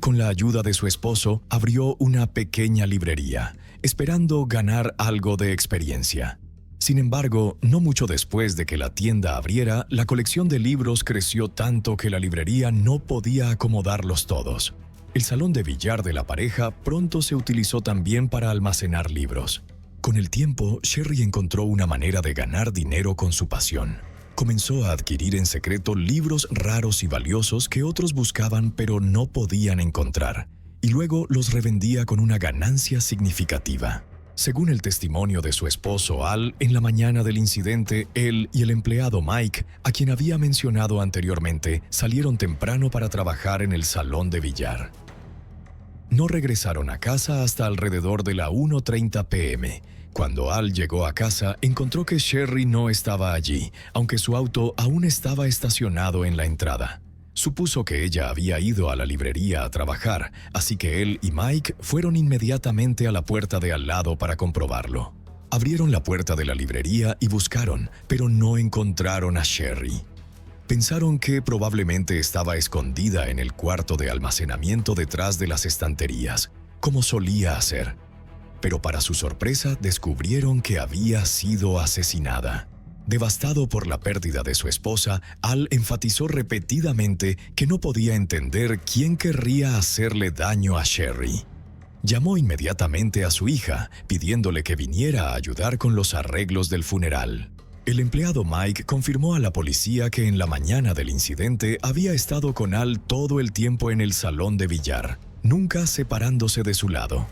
Con la ayuda de su esposo, abrió una pequeña librería, esperando ganar algo de experiencia. Sin embargo, no mucho después de que la tienda abriera, la colección de libros creció tanto que la librería no podía acomodarlos todos. El salón de billar de la pareja pronto se utilizó también para almacenar libros. Con el tiempo, Sherry encontró una manera de ganar dinero con su pasión. Comenzó a adquirir en secreto libros raros y valiosos que otros buscaban pero no podían encontrar, y luego los revendía con una ganancia significativa. Según el testimonio de su esposo Al, en la mañana del incidente, él y el empleado Mike, a quien había mencionado anteriormente, salieron temprano para trabajar en el salón de billar. No regresaron a casa hasta alrededor de la 1:30 p.m. Cuando Al llegó a casa, encontró que Sherry no estaba allí, aunque su auto aún estaba estacionado en la entrada. Supuso que ella había ido a la librería a trabajar, así que él y Mike fueron inmediatamente a la puerta de al lado para comprobarlo. Abrieron la puerta de la librería y buscaron, pero no encontraron a Sherry. Pensaron que probablemente estaba escondida en el cuarto de almacenamiento detrás de las estanterías, como solía hacer. Pero para su sorpresa descubrieron que había sido asesinada. Devastado por la pérdida de su esposa, Al enfatizó repetidamente que no podía entender quién querría hacerle daño a Sherry. Llamó inmediatamente a su hija, pidiéndole que viniera a ayudar con los arreglos del funeral. El empleado Mike confirmó a la policía que en la mañana del incidente había estado con Al todo el tiempo en el salón de billar, nunca separándose de su lado.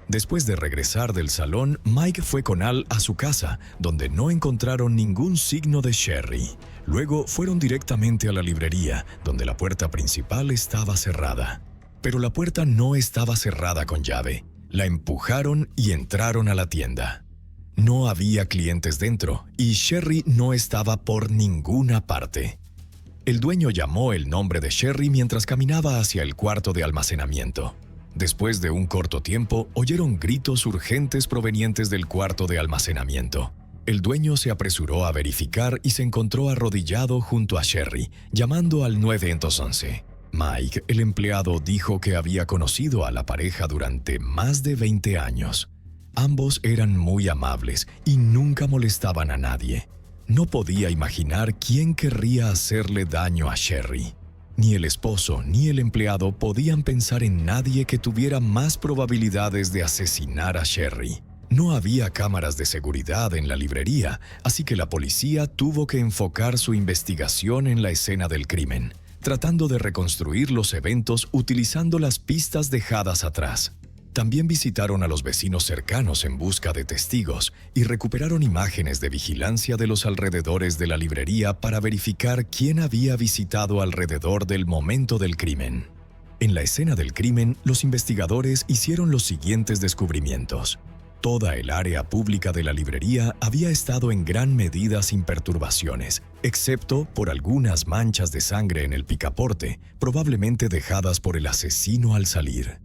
Después de regresar del salón, Mike fue con Al a su casa, donde no encontraron ningún signo de Sherry. Luego fueron directamente a la librería, donde la puerta principal estaba cerrada. Pero la puerta no estaba cerrada con llave. La empujaron y entraron a la tienda. No había clientes dentro, y Sherry no estaba por ninguna parte. El dueño llamó el nombre de Sherry mientras caminaba hacia el cuarto de almacenamiento. Después de un corto tiempo, oyeron gritos urgentes provenientes del cuarto de almacenamiento. El dueño se apresuró a verificar y se encontró arrodillado junto a Sherry, llamando al 911. Mike, el empleado, dijo que había conocido a la pareja durante más de 20 años. Ambos eran muy amables y nunca molestaban a nadie. No podía imaginar quién querría hacerle daño a Sherry. Ni el esposo ni el empleado podían pensar en nadie que tuviera más probabilidades de asesinar a Sherry. No había cámaras de seguridad en la librería, así que la policía tuvo que enfocar su investigación en la escena del crimen, tratando de reconstruir los eventos utilizando las pistas dejadas atrás. También visitaron a los vecinos cercanos en busca de testigos y recuperaron imágenes de vigilancia de los alrededores de la librería para verificar quién había visitado alrededor del momento del crimen. En la escena del crimen, los investigadores hicieron los siguientes descubrimientos. Toda el área pública de la librería había estado en gran medida sin perturbaciones, excepto por algunas manchas de sangre en el picaporte, probablemente dejadas por el asesino al salir.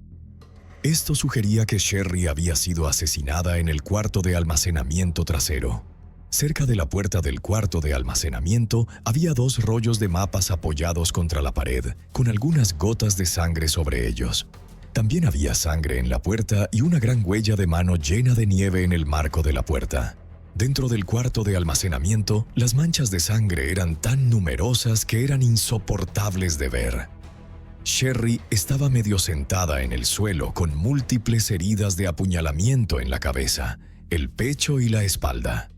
Esto sugería que Sherry había sido asesinada en el cuarto de almacenamiento trasero. Cerca de la puerta del cuarto de almacenamiento había 2 rollos de mapas apoyados contra la pared, con algunas gotas de sangre sobre ellos. También había sangre en la puerta y una gran huella de mano llena de nieve en el marco de la puerta. Dentro del cuarto de almacenamiento, las manchas de sangre eran tan numerosas que eran insoportables de ver. Sherry estaba medio sentada en el suelo con múltiples heridas de apuñalamiento en la cabeza, el pecho y la espalda.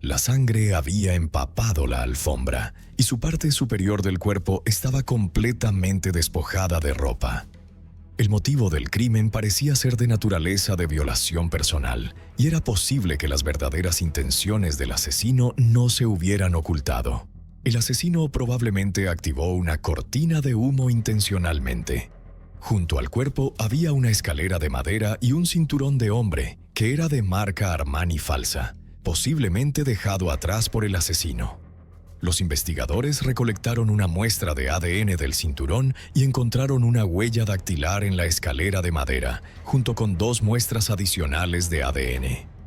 La sangre había empapado la alfombra y su parte superior del cuerpo estaba completamente despojada de ropa. El motivo del crimen parecía ser de naturaleza de violación personal, y era posible que las verdaderas intenciones del asesino no se hubieran ocultado. El asesino probablemente activó una cortina de humo intencionalmente. Junto al cuerpo había una escalera de madera y un cinturón de hombre que era de marca Armani falsa, posiblemente dejado atrás por el asesino. Los investigadores recolectaron una muestra de ADN del cinturón y encontraron una huella dactilar en la escalera de madera, junto con 2 muestras adicionales de ADN.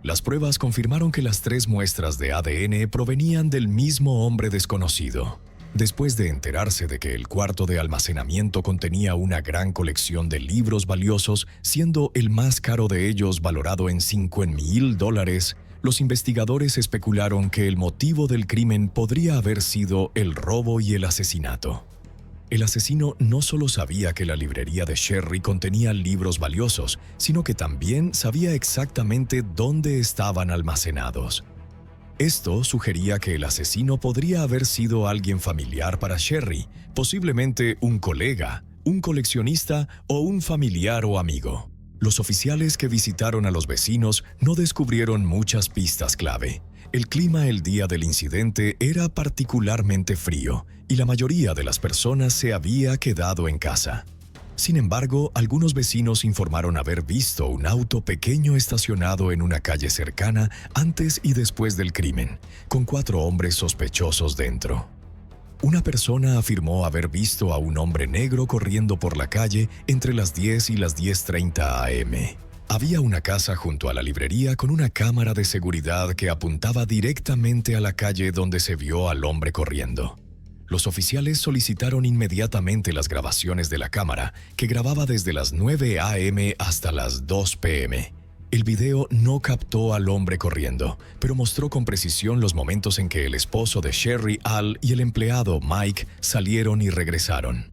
Las pruebas confirmaron que las 3 muestras de ADN provenían del mismo hombre desconocido. Después de enterarse de que el cuarto de almacenamiento contenía una gran colección de libros valiosos, siendo el más caro de ellos valorado en $5,000, los investigadores especularon que el motivo del crimen podría haber sido el robo y el asesinato. El asesino no solo sabía que la librería de Sherry contenía libros valiosos, sino que también sabía exactamente dónde estaban almacenados. Esto sugería que el asesino podría haber sido alguien familiar para Sherry, posiblemente un colega, un coleccionista o un familiar o amigo. Los oficiales que visitaron a los vecinos no descubrieron muchas pistas clave. El clima el día del incidente era particularmente frío y la mayoría de las personas se había quedado en casa. Sin embargo, algunos vecinos informaron haber visto un auto pequeño estacionado en una calle cercana antes y después del crimen, con 4 hombres sospechosos dentro. Una persona afirmó haber visto a un hombre negro corriendo por la calle entre las 10 y las 10:30 am. Había una casa junto a la librería con una cámara de seguridad que apuntaba directamente a la calle donde se vio al hombre corriendo. Los oficiales solicitaron inmediatamente las grabaciones de la cámara, que grababa desde las 9 am hasta las 2 pm. El video no captó al hombre corriendo, pero mostró con precisión los momentos en que el esposo de Sherry Al y el empleado Mike salieron y regresaron.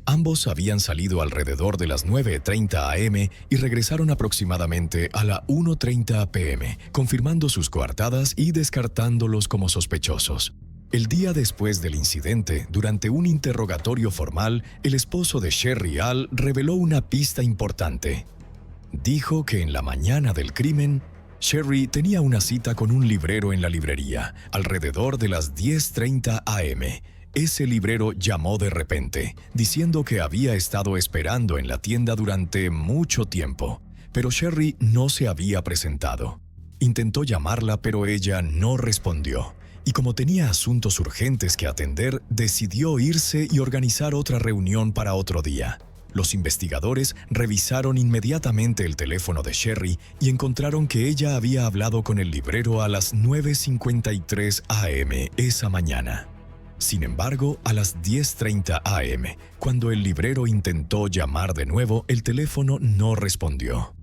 Ambos habían salido alrededor de las 9:30 am y regresaron aproximadamente a la 1:30 pm, confirmando sus coartadas y descartándolos como sospechosos. El día después del incidente, durante un interrogatorio formal, el esposo de Sherry Al reveló una pista importante. Dijo que en la mañana del crimen, Sherry tenía una cita con un librero en la librería, alrededor de las 10:30 am. Ese librero llamó de repente, diciendo que había estado esperando en la tienda durante mucho tiempo, pero Sherry no se había presentado. Intentó llamarla, pero ella no respondió, y como tenía asuntos urgentes que atender, decidió irse y organizar otra reunión para otro día. Los investigadores revisaron inmediatamente el teléfono de Sherry y encontraron que ella había hablado con el librero a las 9:53 am esa mañana. Sin embargo, a las 10:30 am, cuando el librero intentó llamar de nuevo, el teléfono no respondió.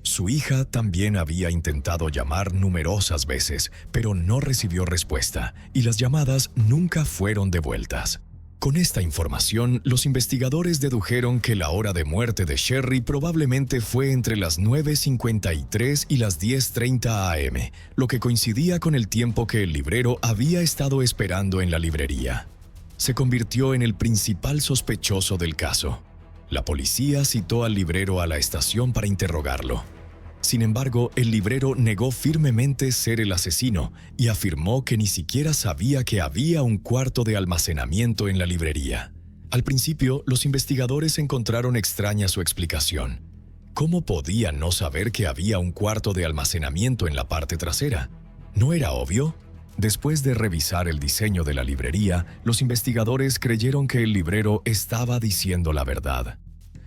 Su hija también había intentado llamar numerosas veces, pero no recibió respuesta, y las llamadas nunca fueron devueltas. Con esta información, los investigadores dedujeron que la hora de muerte de Sherry probablemente fue entre las 9:53 y las 10:30 am, lo que coincidía con el tiempo que el librero había estado esperando en la librería. Se convirtió en el principal sospechoso del caso. La policía citó al librero a la estación para interrogarlo. Sin embargo, el librero negó firmemente ser el asesino y afirmó que ni siquiera sabía que había un cuarto de almacenamiento en la librería. Al principio, los investigadores encontraron extraña su explicación. ¿Cómo podía no saber que había un cuarto de almacenamiento en la parte trasera? ¿No era obvio? Después de revisar el diseño de la librería, los investigadores creyeron que el librero estaba diciendo la verdad.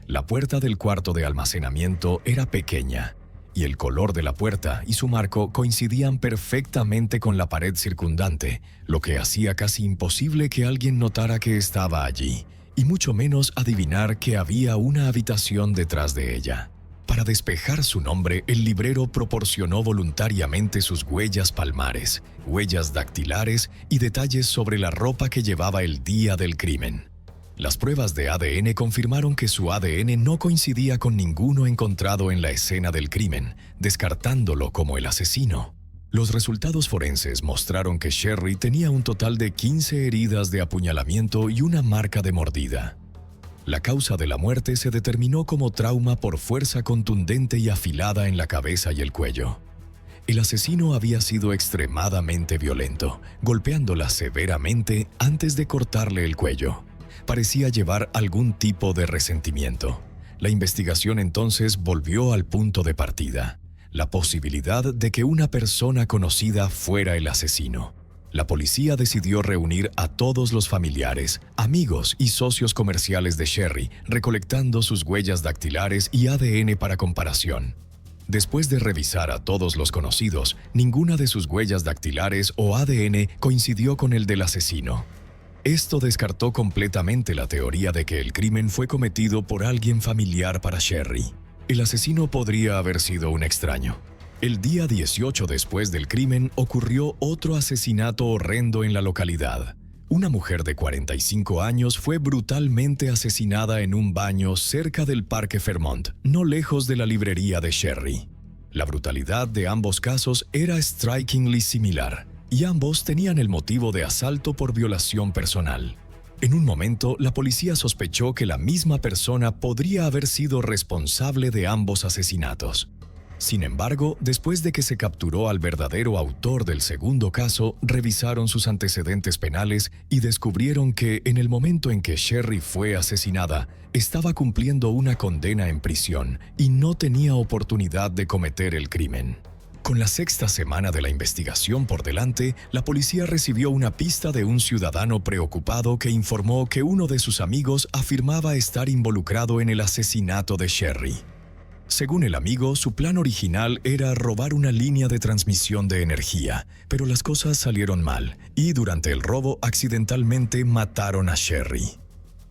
La puerta del cuarto de almacenamiento era pequeña, y el color de la puerta y su marco coincidían perfectamente con la pared circundante, lo que hacía casi imposible que alguien notara que estaba allí, y mucho menos adivinar que había una habitación detrás de ella. Para despejar su nombre, el librero proporcionó voluntariamente sus huellas palmares, huellas dactilares y detalles sobre la ropa que llevaba el día del crimen. Las pruebas de ADN confirmaron que su ADN no coincidía con ninguno encontrado en la escena del crimen, descartándolo como el asesino. Los resultados forenses mostraron que Sherry tenía un total de 15 heridas de apuñalamiento y una marca de mordida. La causa de la muerte se determinó como trauma por fuerza contundente y afilada en la cabeza y el cuello. El asesino había sido extremadamente violento, golpeándola severamente antes de cortarle el cuello. Parecía llevar algún tipo de resentimiento. La investigación entonces volvió al punto de partida, la posibilidad de que una persona conocida fuera el asesino. La policía decidió reunir a todos los familiares, amigos y socios comerciales de Sherry, recolectando sus huellas dactilares y ADN para comparación. Después de revisar a todos los conocidos, ninguna de sus huellas dactilares o ADN coincidió con el del asesino. Esto descartó completamente la teoría de que el crimen fue cometido por alguien familiar para Sherry. El asesino podría haber sido un extraño. El día 18 después del crimen ocurrió otro asesinato horrendo en la localidad. Una mujer de 45 años fue brutalmente asesinada en un baño cerca del Parque Fairmont, no lejos de la librería de Sherry. La brutalidad de ambos casos era strikingly similar, y ambos tenían el motivo de asalto por violación personal. En un momento, la policía sospechó que la misma persona podría haber sido responsable de ambos asesinatos. Sin embargo, después de que se capturó al verdadero autor del segundo caso, revisaron sus antecedentes penales y descubrieron que, en el momento en que Sherry fue asesinada, estaba cumpliendo una condena en prisión y no tenía oportunidad de cometer el crimen. Con la sexta semana de la investigación por delante, la policía recibió una pista de un ciudadano preocupado que informó que uno de sus amigos afirmaba estar involucrado en el asesinato de Sherry. Según el amigo, su plan original era robar una línea de transmisión de energía, pero las cosas salieron mal y durante el robo accidentalmente mataron a Sherry.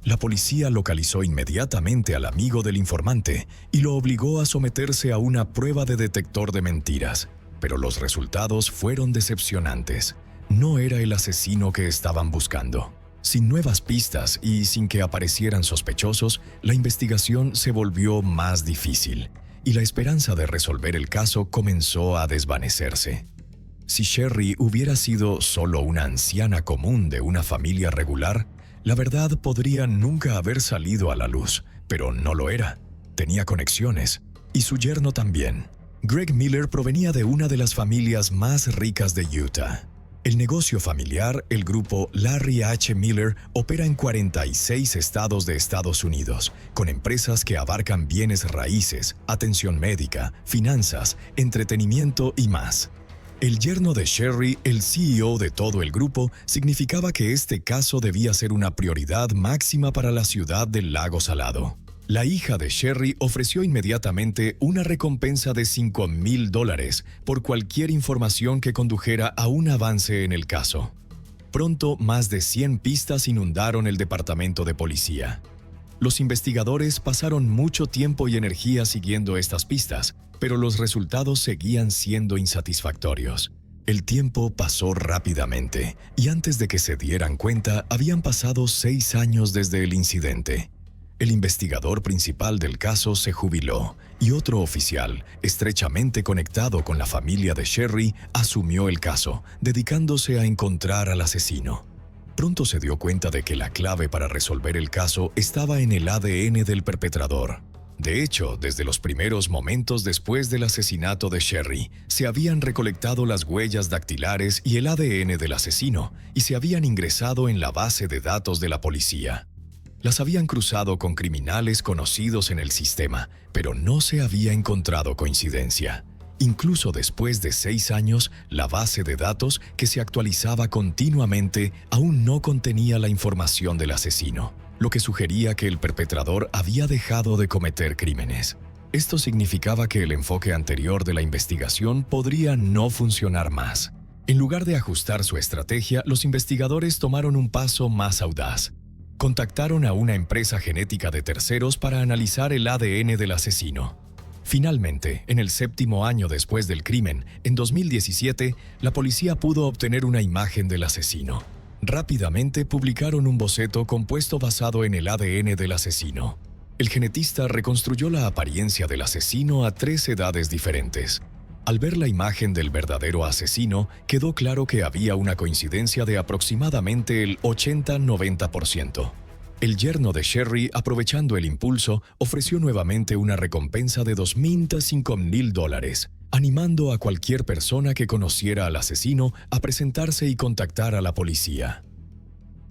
La policía localizó inmediatamente al amigo del informante y lo obligó a someterse a una prueba de detector de mentiras, pero los resultados fueron decepcionantes. No era el asesino que estaban buscando. Sin nuevas pistas y sin que aparecieran sospechosos, la investigación se volvió más difícil y la esperanza de resolver el caso comenzó a desvanecerse. Si Sherry hubiera sido solo una anciana común de una familia regular, la verdad podría nunca haber salido a la luz, pero no lo era. Tenía conexiones, y su yerno también. Greg Miller provenía de una de las familias más ricas de Utah. El negocio familiar, el grupo Larry H. Miller, opera en 46 estados de Estados Unidos, con empresas que abarcan bienes raíces, atención médica, finanzas, entretenimiento y más. El yerno de Sherry, el CEO de todo el grupo, significaba que este caso debía ser una prioridad máxima para la ciudad del Lago Salado. La hija de Sherry ofreció inmediatamente una recompensa de $5,000 por cualquier información que condujera a un avance en el caso. Pronto, más de 100 pistas inundaron el departamento de policía. Los investigadores pasaron mucho tiempo y energía siguiendo estas pistas, pero los resultados seguían siendo insatisfactorios. El tiempo pasó rápidamente, y antes de que se dieran cuenta, habían pasado 6 años desde el incidente. El investigador principal del caso se jubiló, y otro oficial, estrechamente conectado con la familia de Sherry, asumió el caso, dedicándose a encontrar al asesino. Pronto se dio cuenta de que la clave para resolver el caso estaba en el ADN del perpetrador. De hecho, desde los primeros momentos después del asesinato de Sherry, se habían recolectado las huellas dactilares y el ADN del asesino, y se habían ingresado en la base de datos de la policía. Las habían cruzado con criminales conocidos en el sistema, pero no se había encontrado coincidencia. Incluso después de 6 años, la base de datos, que se actualizaba continuamente, aún no contenía la información del asesino, lo que sugería que el perpetrador había dejado de cometer crímenes. Esto significaba que el enfoque anterior de la investigación podría no funcionar más. En lugar de ajustar su estrategia, los investigadores tomaron un paso más audaz. Contactaron a una empresa genética de terceros para analizar el ADN del asesino. Finalmente, en el 7º año después del crimen, en 2017, la policía pudo obtener una imagen del asesino. Rápidamente publicaron un boceto compuesto basado en el ADN del asesino. El genetista reconstruyó la apariencia del asesino a 3 edades diferentes. Al ver la imagen del verdadero asesino, quedó claro que había una coincidencia de aproximadamente el 80-90%. El yerno de Sherry, aprovechando el impulso, ofreció nuevamente una recompensa de $25,000, animando a cualquier persona que conociera al asesino a presentarse y contactar a la policía.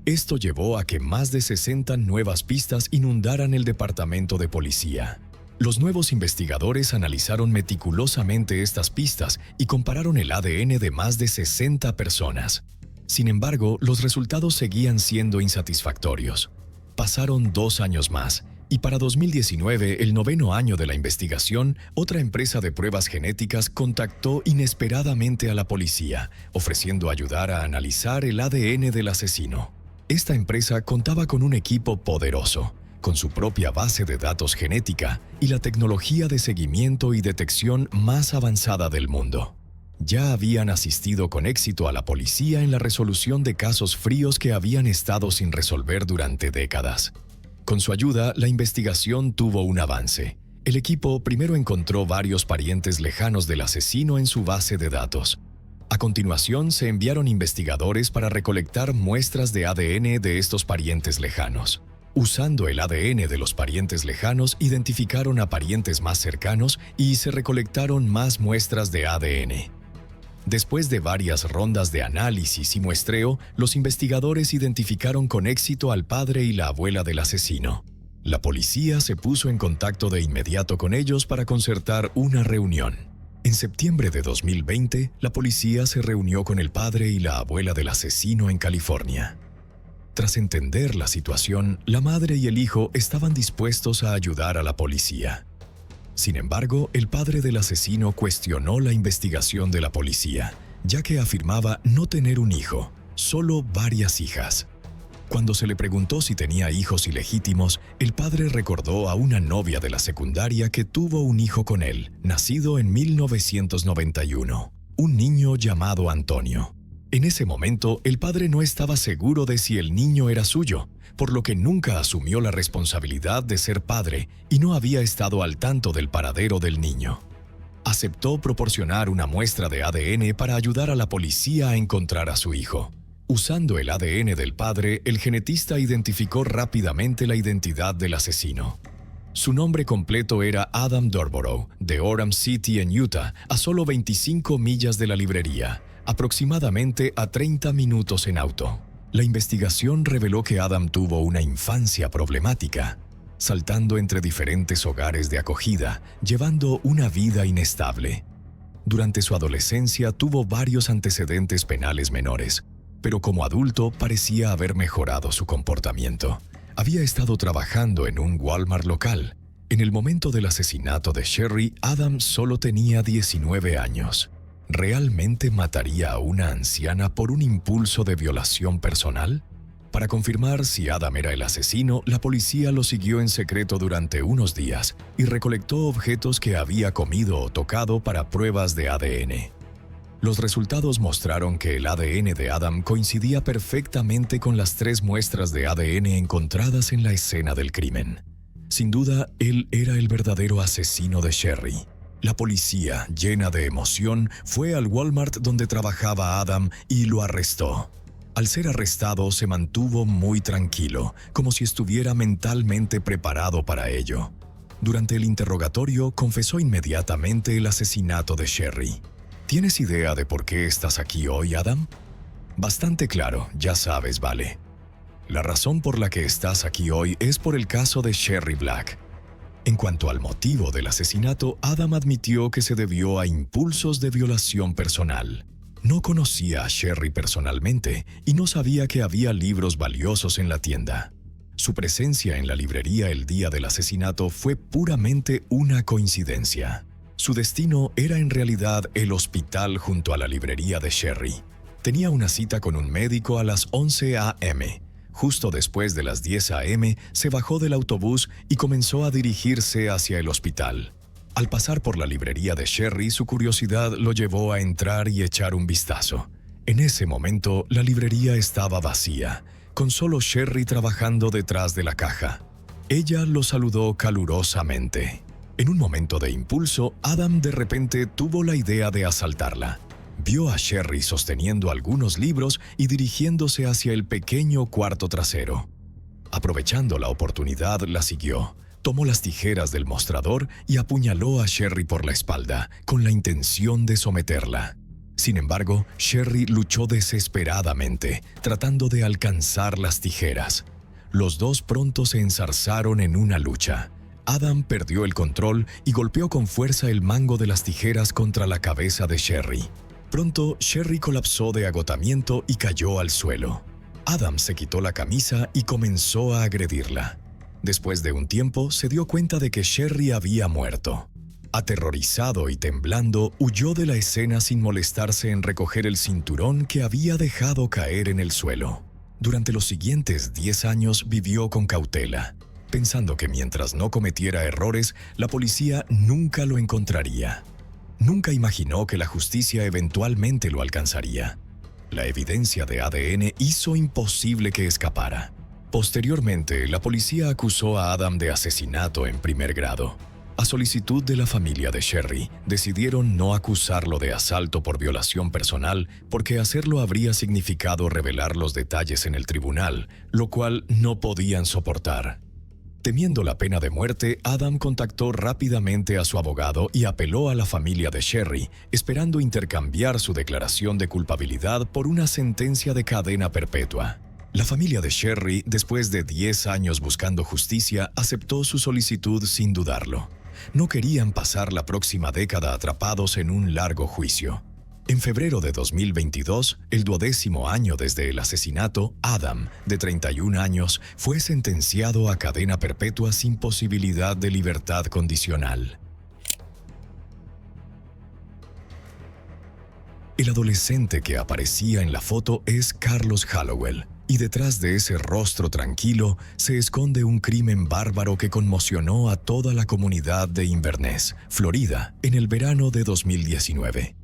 Esto llevó a que más de 60 nuevas pistas inundaran el departamento de policía. Los nuevos investigadores analizaron meticulosamente estas pistas y compararon el ADN de más de 60 personas. Sin embargo, los resultados seguían siendo insatisfactorios. Pasaron 2 años más, y para 2019, el 9º año de la investigación, otra empresa de pruebas genéticas contactó inesperadamente a la policía, ofreciendo ayudar a analizar el ADN del asesino. Esta empresa contaba con un equipo poderoso, con su propia base de datos genética y la tecnología de seguimiento y detección más avanzada del mundo. Ya habían asistido con éxito a la policía en la resolución de casos fríos que habían estado sin resolver durante décadas. Con su ayuda, la investigación tuvo un avance. El equipo primero encontró varios parientes lejanos del asesino en su base de datos. A continuación, se enviaron investigadores para recolectar muestras de ADN de estos parientes lejanos. Usando el ADN de los parientes lejanos, identificaron a parientes más cercanos y se recolectaron más muestras de ADN. Después de varias rondas de análisis y muestreo, los investigadores identificaron con éxito al padre y la abuela del asesino. La policía se puso en contacto de inmediato con ellos para concertar una reunión. En septiembre de 2020, la policía se reunió con el padre y la abuela del asesino en California. Tras entender la situación, la madre y el hijo estaban dispuestos a ayudar a la policía. Sin embargo, el padre del asesino cuestionó la investigación de la policía, ya que afirmaba no tener un hijo, solo varias hijas. Cuando se le preguntó si tenía hijos ilegítimos, el padre recordó a una novia de la secundaria que tuvo un hijo con él, nacido en 1991, un niño llamado Antonio. En ese momento, el padre no estaba seguro de si el niño era suyo, por lo que nunca asumió la responsabilidad de ser padre y no había estado al tanto del paradero del niño. Aceptó proporcionar una muestra de ADN para ayudar a la policía a encontrar a su hijo. Usando el ADN del padre, el genetista identificó rápidamente la identidad del asesino. Su nombre completo era Adam Durborough, de Orem City en Utah, a solo 25 millas de la librería, aproximadamente a 30 minutos en auto. La investigación reveló que Adam tuvo una infancia problemática, saltando entre diferentes hogares de acogida, llevando una vida inestable. Durante su adolescencia tuvo varios antecedentes penales menores, pero como adulto parecía haber mejorado su comportamiento. Había estado trabajando en un Walmart local. En el momento del asesinato de Sherry, Adam solo tenía 19 años. ¿Realmente mataría a una anciana por un impulso de violación personal? Para confirmar si Adam era el asesino, la policía lo siguió en secreto durante unos días y recolectó objetos que había comido o tocado para pruebas de ADN. Los resultados mostraron que el ADN de Adam coincidía perfectamente con las 3 muestras de ADN encontradas en la escena del crimen. Sin duda, él era el verdadero asesino de Sherry. La policía, llena de emoción, fue al Walmart donde trabajaba Adam y lo arrestó. Al ser arrestado, se mantuvo muy tranquilo, como si estuviera mentalmente preparado para ello. Durante el interrogatorio, confesó inmediatamente el asesinato de Sherry. ¿Tienes idea de por qué estás aquí hoy, Adam? Bastante claro, ya sabes, vale. La razón por la que estás aquí hoy es por el caso de Sherry Black. En cuanto al motivo del asesinato, Adam admitió que se debió a impulsos de violación personal. No conocía a Sherry personalmente y no sabía que había libros valiosos en la tienda. Su presencia en la librería el día del asesinato fue puramente una coincidencia. Su destino era en realidad el hospital junto a la librería de Sherry. Tenía una cita con un médico a las 11 a.m. Justo después de las 10 a.m. se bajó del autobús y comenzó a dirigirse hacia el hospital. Al pasar por la librería de Sherry, su curiosidad lo llevó a entrar y echar un vistazo. En ese momento, la librería estaba vacía, con solo Sherry trabajando detrás de la caja. Ella lo saludó calurosamente. En un momento de impulso, Adam de repente tuvo la idea de asaltarla. Vio a Sherry sosteniendo algunos libros y dirigiéndose hacia el pequeño cuarto trasero. Aprovechando la oportunidad, la siguió. Tomó las tijeras del mostrador y apuñaló a Sherry por la espalda, con la intención de someterla. Sin embargo, Sherry luchó desesperadamente, tratando de alcanzar las tijeras. Los dos pronto se enzarzaron en una lucha. Adam perdió el control y golpeó con fuerza el mango de las tijeras contra la cabeza de Sherry. Pronto, Sherry colapsó de agotamiento y cayó al suelo. Adam se quitó la camisa y comenzó a agredirla. Después de un tiempo, se dio cuenta de que Sherry había muerto. Aterrorizado y temblando, huyó de la escena sin molestarse en recoger el cinturón que había dejado caer en el suelo. Durante los siguientes 10 años vivió con cautela, pensando que mientras no cometiera errores, la policía nunca lo encontraría. Nunca imaginó que la justicia eventualmente lo alcanzaría. La evidencia de ADN hizo imposible que escapara. Posteriormente, la policía acusó a Adam de asesinato en primer grado. A solicitud de la familia de Sherry, decidieron no acusarlo de asalto por violación personal porque hacerlo habría significado revelar los detalles en el tribunal, lo cual no podían soportar. Temiendo la pena de muerte, Adam contactó rápidamente a su abogado y apeló a la familia de Sherry, esperando intercambiar su declaración de culpabilidad por una sentencia de cadena perpetua. La familia de Sherry, después de 10 años buscando justicia, aceptó su solicitud sin dudarlo. No querían pasar la próxima década atrapados en un largo juicio. En febrero de 2022, el 12º año desde el asesinato, Adam, de 31 años, fue sentenciado a cadena perpetua sin posibilidad de libertad condicional. El adolescente que aparecía en la foto es Carlos Hallowell, y detrás de ese rostro tranquilo se esconde un crimen bárbaro que conmocionó a toda la comunidad de Inverness, Florida, en el verano de 2019.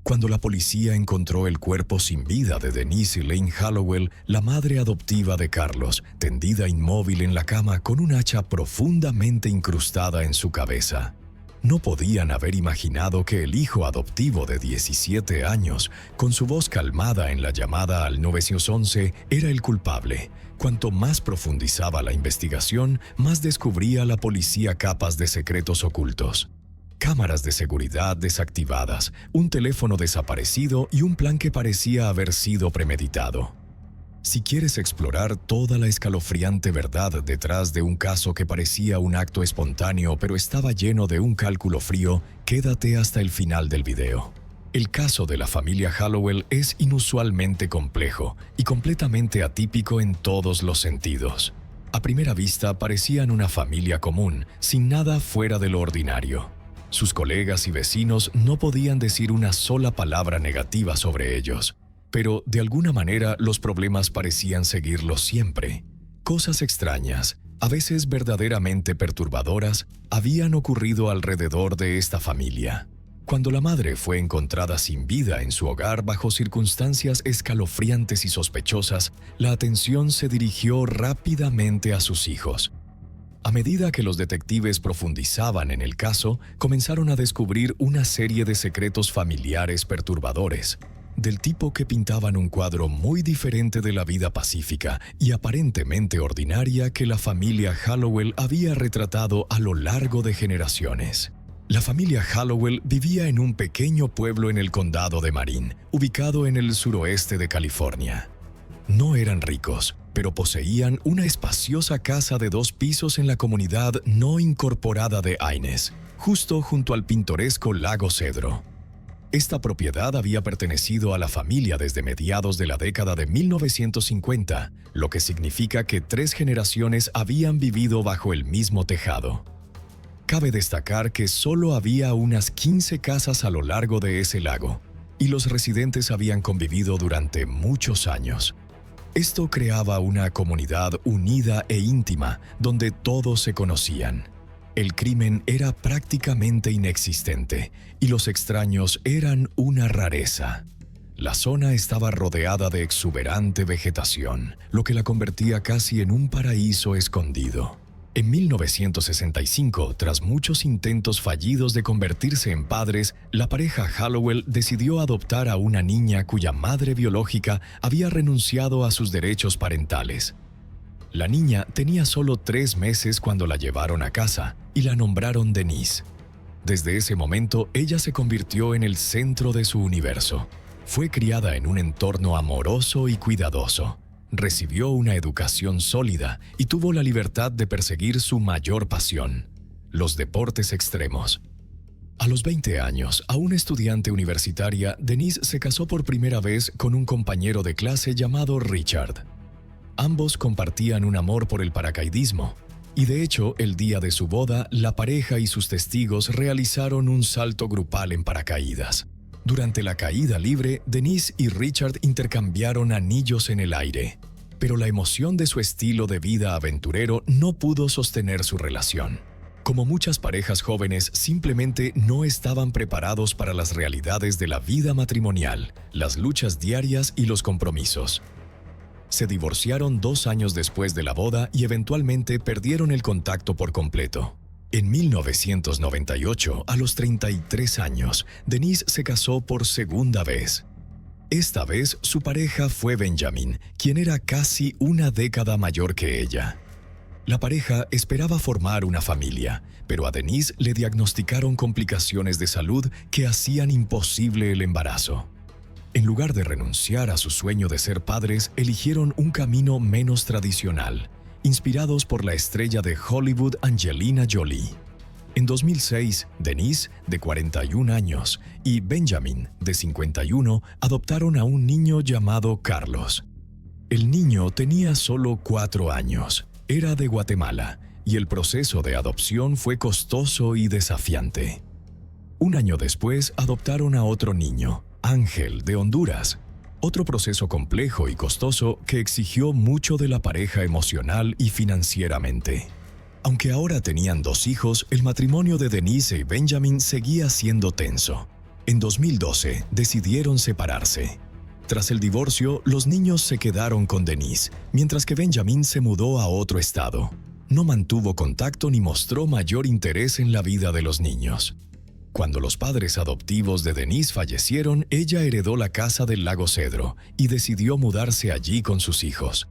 Cuando la policía encontró el cuerpo sin vida de Denise Elaine Hallowell, la madre adoptiva de Carlos, tendida inmóvil en la cama con un hacha profundamente incrustada en su cabeza. No podían haber imaginado que el hijo adoptivo de 17 años, con su voz calmada en la llamada al 911, era el culpable. Cuanto más profundizaba la investigación, más descubría la policía capas de secretos ocultos. Cámaras de seguridad desactivadas, un teléfono desaparecido y un plan que parecía haber sido premeditado. Si quieres explorar toda la escalofriante verdad detrás de un caso que parecía un acto espontáneo pero estaba lleno de un cálculo frío, quédate hasta el final del video. El caso de la familia Hallowell es inusualmente complejo y completamente atípico en todos los sentidos. A primera vista parecían una familia común, sin nada fuera de lo ordinario. Sus colegas y vecinos no podían decir una sola palabra negativa sobre ellos. Pero de alguna manera los problemas parecían seguirlos siempre. Cosas extrañas, a veces verdaderamente perturbadoras, habían ocurrido alrededor de esta familia. Cuando la madre fue encontrada sin vida en su hogar bajo circunstancias escalofriantes y sospechosas, la atención se dirigió rápidamente a sus hijos. A medida que los detectives profundizaban en el caso, comenzaron a descubrir una serie de secretos familiares perturbadores, del tipo que pintaban un cuadro muy diferente de la vida pacífica y aparentemente ordinaria que la familia Hallowell había retratado a lo largo de generaciones. La familia Hallowell vivía en un pequeño pueblo en el condado de Marin, ubicado en el suroeste de California. No eran ricos, pero poseían una espaciosa casa de 2 pisos en la comunidad no incorporada de Haines, justo junto al pintoresco lago Cedro. Esta propiedad había pertenecido a la familia desde mediados de la década de 1950, lo que significa que 3 generaciones habían vivido bajo el mismo tejado. Cabe destacar que solo había unas 15 casas a lo largo de ese lago, y los residentes habían convivido durante muchos años. Esto creaba una comunidad unida e íntima, donde todos se conocían. El crimen era prácticamente inexistente y los extraños eran una rareza. La zona estaba rodeada de exuberante vegetación, lo que la convertía casi en un paraíso escondido. En 1965, tras muchos intentos fallidos de convertirse en padres, la pareja Hallowell decidió adoptar a una niña cuya madre biológica había renunciado a sus derechos parentales. La niña tenía solo 3 meses cuando la llevaron a casa y la nombraron Denise. Desde ese momento, ella se convirtió en el centro de su universo. Fue criada en un entorno amoroso y cuidadoso. Recibió una educación sólida y tuvo la libertad de perseguir su mayor pasión, los deportes extremos. A los 20 años, aún estudiante universitaria, Denise se casó por primera vez con un compañero de clase llamado Richard. Ambos compartían un amor por el paracaidismo, y de hecho, el día de su boda, la pareja y sus testigos realizaron un salto grupal en paracaídas. Durante la caída libre, Denise y Richard intercambiaron anillos en el aire, pero la emoción de su estilo de vida aventurero no pudo sostener su relación. Como muchas parejas jóvenes, simplemente no estaban preparados para las realidades de la vida matrimonial, las luchas diarias y los compromisos. Se divorciaron 2 años después de la boda y eventualmente perdieron el contacto por completo. En 1998, a los 33 años, Denise se casó por segunda vez. Esta vez, su pareja fue Benjamin, quien era casi una década mayor que ella. La pareja esperaba formar una familia, pero a Denise le diagnosticaron complicaciones de salud que hacían imposible el embarazo. En lugar de renunciar a su sueño de ser padres, eligieron un camino menos tradicional, inspirados por la estrella de Hollywood Angelina Jolie. En 2006, Denise, de 41 años, y Benjamin, de 51, adoptaron a un niño llamado Carlos. El niño tenía solo 4 años, era de Guatemala, y el proceso de adopción fue costoso y desafiante. Un año después, adoptaron a otro niño, Ángel, de Honduras. Otro proceso complejo y costoso que exigió mucho de la pareja emocional y financieramente. Aunque ahora tenían 2 hijos, el matrimonio de Denise y Benjamin seguía siendo tenso. En 2012 decidieron separarse. Tras el divorcio, los niños se quedaron con Denise, mientras que Benjamin se mudó a otro estado. No mantuvo contacto ni mostró mayor interés en la vida de los niños. Cuando los padres adoptivos de Denise fallecieron, ella heredó la casa del Lago Cedro y decidió mudarse allí con sus hijos.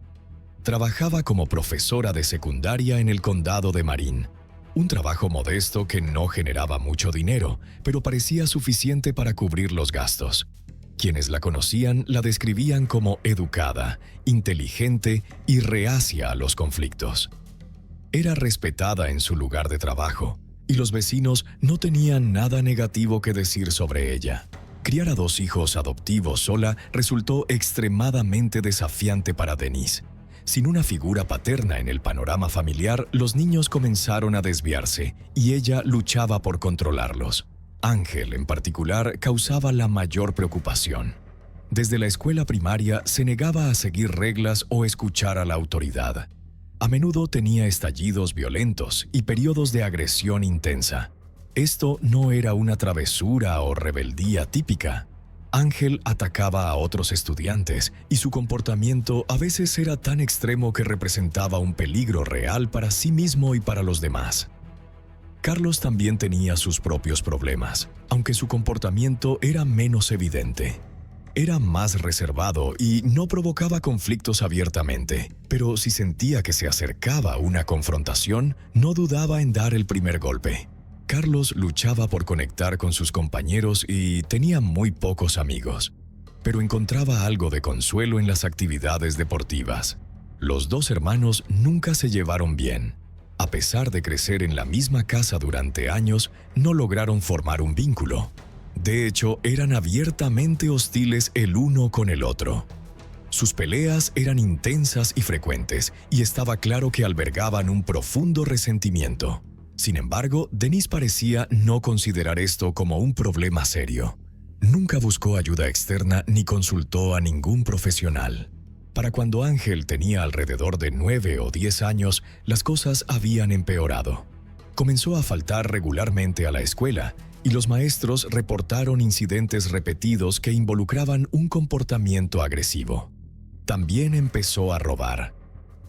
Trabajaba como profesora de secundaria en el condado de Marin, un trabajo modesto que no generaba mucho dinero, pero parecía suficiente para cubrir los gastos. Quienes la conocían la describían como educada, inteligente y reacia a los conflictos. Era respetada en su lugar de trabajo, y los vecinos no tenían nada negativo que decir sobre ella. Criar a 2 hijos adoptivos sola resultó extremadamente desafiante para Denise. Sin una figura paterna en el panorama familiar, los niños comenzaron a desviarse y ella luchaba por controlarlos. Ángel, en particular, causaba la mayor preocupación. Desde la escuela primaria se negaba a seguir reglas o escuchar a la autoridad. A menudo tenía estallidos violentos y periodos de agresión intensa. Esto no era una travesura o rebeldía típica. Ángel atacaba a otros estudiantes y su comportamiento a veces era tan extremo que representaba un peligro real para sí mismo y para los demás. Carlos también tenía sus propios problemas, aunque su comportamiento era menos evidente. Era más reservado y no provocaba conflictos abiertamente, pero si sentía que se acercaba una confrontación, no dudaba en dar el primer golpe. Carlos luchaba por conectar con sus compañeros y tenía muy pocos amigos, pero encontraba algo de consuelo en las actividades deportivas. Los 2 hermanos nunca se llevaron bien. A pesar de crecer en la misma casa durante años, no lograron formar un vínculo. De hecho, eran abiertamente hostiles el uno con el otro. Sus peleas eran intensas y frecuentes, y estaba claro que albergaban un profundo resentimiento. Sin embargo, Denise parecía no considerar esto como un problema serio. Nunca buscó ayuda externa ni consultó a ningún profesional. Para cuando Ángel tenía alrededor de 9 o 10 años, las cosas habían empeorado. Comenzó a faltar regularmente a la escuela, y los maestros reportaron incidentes repetidos que involucraban un comportamiento agresivo. También empezó a robar.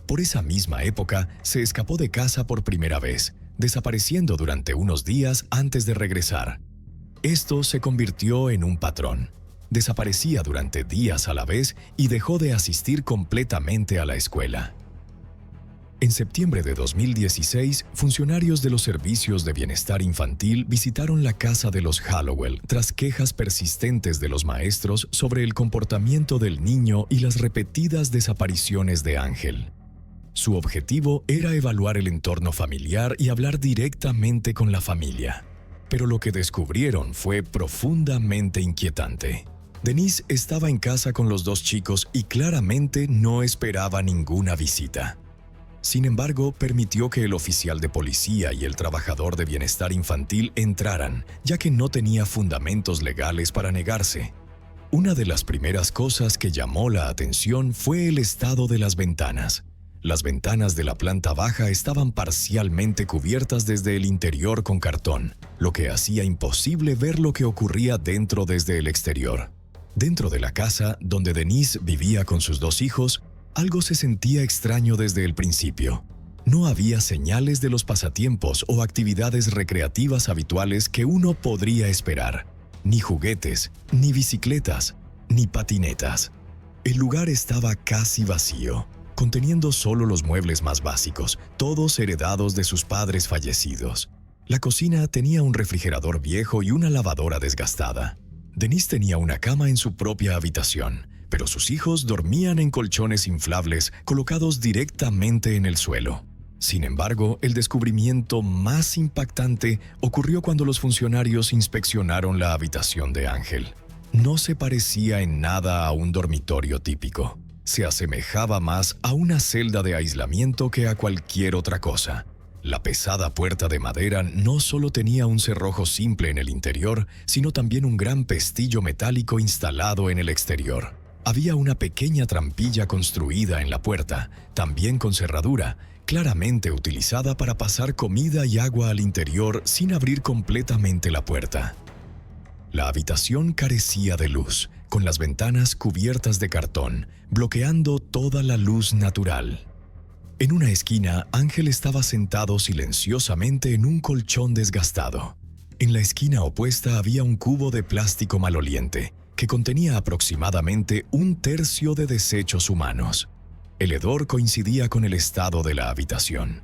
Por esa misma época, se escapó de casa por primera vez, desapareciendo durante unos días antes de regresar. Esto se convirtió en un patrón. Desaparecía durante días a la vez y dejó de asistir completamente a la escuela. En septiembre de 2016, funcionarios de los servicios de bienestar infantil visitaron la casa de los Hallowell tras quejas persistentes de los maestros sobre el comportamiento del niño y las repetidas desapariciones de Ángel. Su objetivo era evaluar el entorno familiar y hablar directamente con la familia. Pero lo que descubrieron fue profundamente inquietante. Denise estaba en casa con los 2 chicos y claramente no esperaba ninguna visita. Sin embargo, permitió que el oficial de policía y el trabajador de bienestar infantil entraran, ya que no tenía fundamentos legales para negarse. Una de las primeras cosas que llamó la atención fue el estado de las ventanas. Las ventanas de la planta baja estaban parcialmente cubiertas desde el interior con cartón, lo que hacía imposible ver lo que ocurría dentro desde el exterior. Dentro de la casa, donde Denise vivía con sus 2 hijos, algo se sentía extraño desde el principio. No había señales de los pasatiempos o actividades recreativas habituales que uno podría esperar. Ni juguetes, ni bicicletas, ni patinetas. El lugar estaba casi vacío, conteniendo solo los muebles más básicos, todos heredados de sus padres fallecidos. La cocina tenía un refrigerador viejo y una lavadora desgastada. Denise tenía una cama en su propia habitación, pero sus hijos dormían en colchones inflables colocados directamente en el suelo. Sin embargo, el descubrimiento más impactante ocurrió cuando los funcionarios inspeccionaron la habitación de Ángel. No se parecía en nada a un dormitorio típico. Se asemejaba más a una celda de aislamiento que a cualquier otra cosa. La pesada puerta de madera no solo tenía un cerrojo simple en el interior, sino también un gran pestillo metálico instalado en el exterior. Había una pequeña trampilla construida en la puerta, también con cerradura, claramente utilizada para pasar comida y agua al interior sin abrir completamente la puerta. La habitación carecía de luz, con las ventanas cubiertas de cartón, bloqueando toda la luz natural. En una esquina, Ángel estaba sentado silenciosamente en un colchón desgastado. En la esquina opuesta había un cubo de plástico maloliente, que contenía aproximadamente 1/3 de desechos humanos. El hedor coincidía con el estado de la habitación.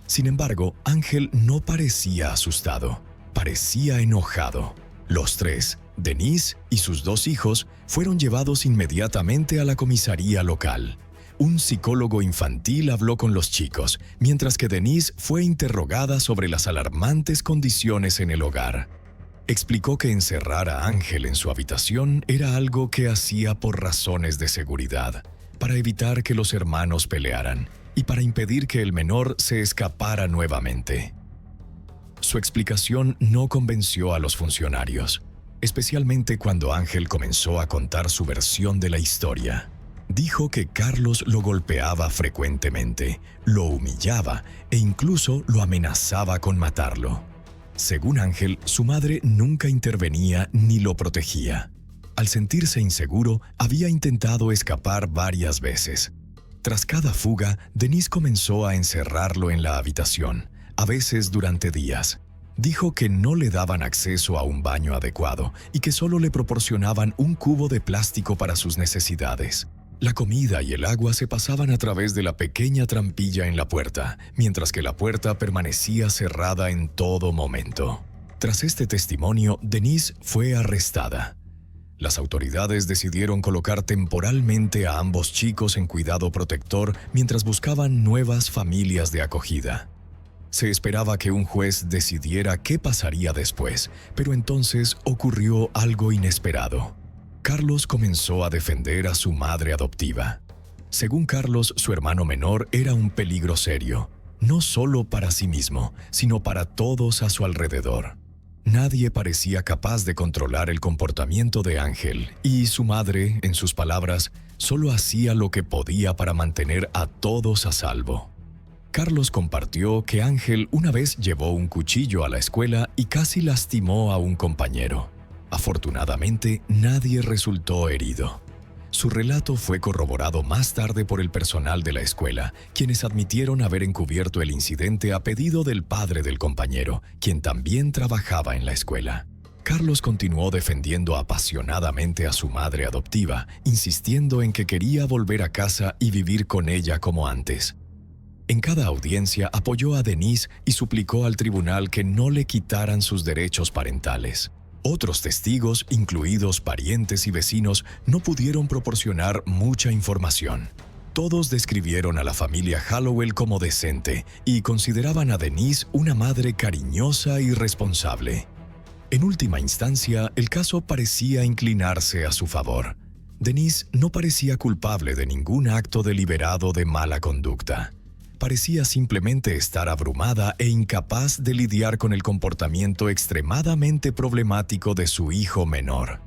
Sin embargo, Ángel no parecía asustado, parecía enojado. Los tres, Denise y sus 2 hijos, fueron llevados inmediatamente a la comisaría local. Un psicólogo infantil habló con los chicos, mientras que Denise fue interrogada sobre las alarmantes condiciones en el hogar. Explicó que encerrar a Ángel en su habitación era algo que hacía por razones de seguridad, para evitar que los hermanos pelearan y para impedir que el menor se escapara nuevamente. Su explicación no convenció a los funcionarios, especialmente cuando Ángel comenzó a contar su versión de la historia. Dijo que Carlos lo golpeaba frecuentemente, lo humillaba e incluso lo amenazaba con matarlo. Según Ángel, su madre nunca intervenía ni lo protegía. Al sentirse inseguro, había intentado escapar varias veces. Tras cada fuga, Denise comenzó a encerrarlo en la habitación, a veces durante días. Dijo que no le daban acceso a un baño adecuado y que solo le proporcionaban un cubo de plástico para sus necesidades. La comida y el agua se pasaban a través de la pequeña trampilla en la puerta, mientras que la puerta permanecía cerrada en todo momento. Tras este testimonio, Denise fue arrestada. Las autoridades decidieron colocar temporalmente a ambos chicos en cuidado protector mientras buscaban nuevas familias de acogida. Se esperaba que un juez decidiera qué pasaría después, pero entonces ocurrió algo inesperado. Carlos comenzó a defender a su madre adoptiva. Según Carlos, su hermano menor era un peligro serio, no solo para sí mismo, sino para todos a su alrededor. Nadie parecía capaz de controlar el comportamiento de Ángel, y su madre, en sus palabras, solo hacía lo que podía para mantener a todos a salvo. Carlos compartió que Ángel una vez llevó un cuchillo a la escuela y casi lastimó a un compañero. Afortunadamente, nadie resultó herido. Su relato fue corroborado más tarde por el personal de la escuela, quienes admitieron haber encubierto el incidente a pedido del padre del compañero, quien también trabajaba en la escuela. Carlos continuó defendiendo apasionadamente a su madre adoptiva, insistiendo en que quería volver a casa y vivir con ella como antes. En cada audiencia apoyó a Denise y suplicó al tribunal que no le quitaran sus derechos parentales. Otros testigos, incluidos parientes y vecinos, no pudieron proporcionar mucha información. Todos describieron a la familia Hallowell como decente y consideraban a Denise una madre cariñosa y responsable. En última instancia, el caso parecía inclinarse a su favor. Denise no parecía culpable de ningún acto deliberado de mala conducta. Parecía simplemente estar abrumada e incapaz de lidiar con el comportamiento extremadamente problemático de su hijo menor.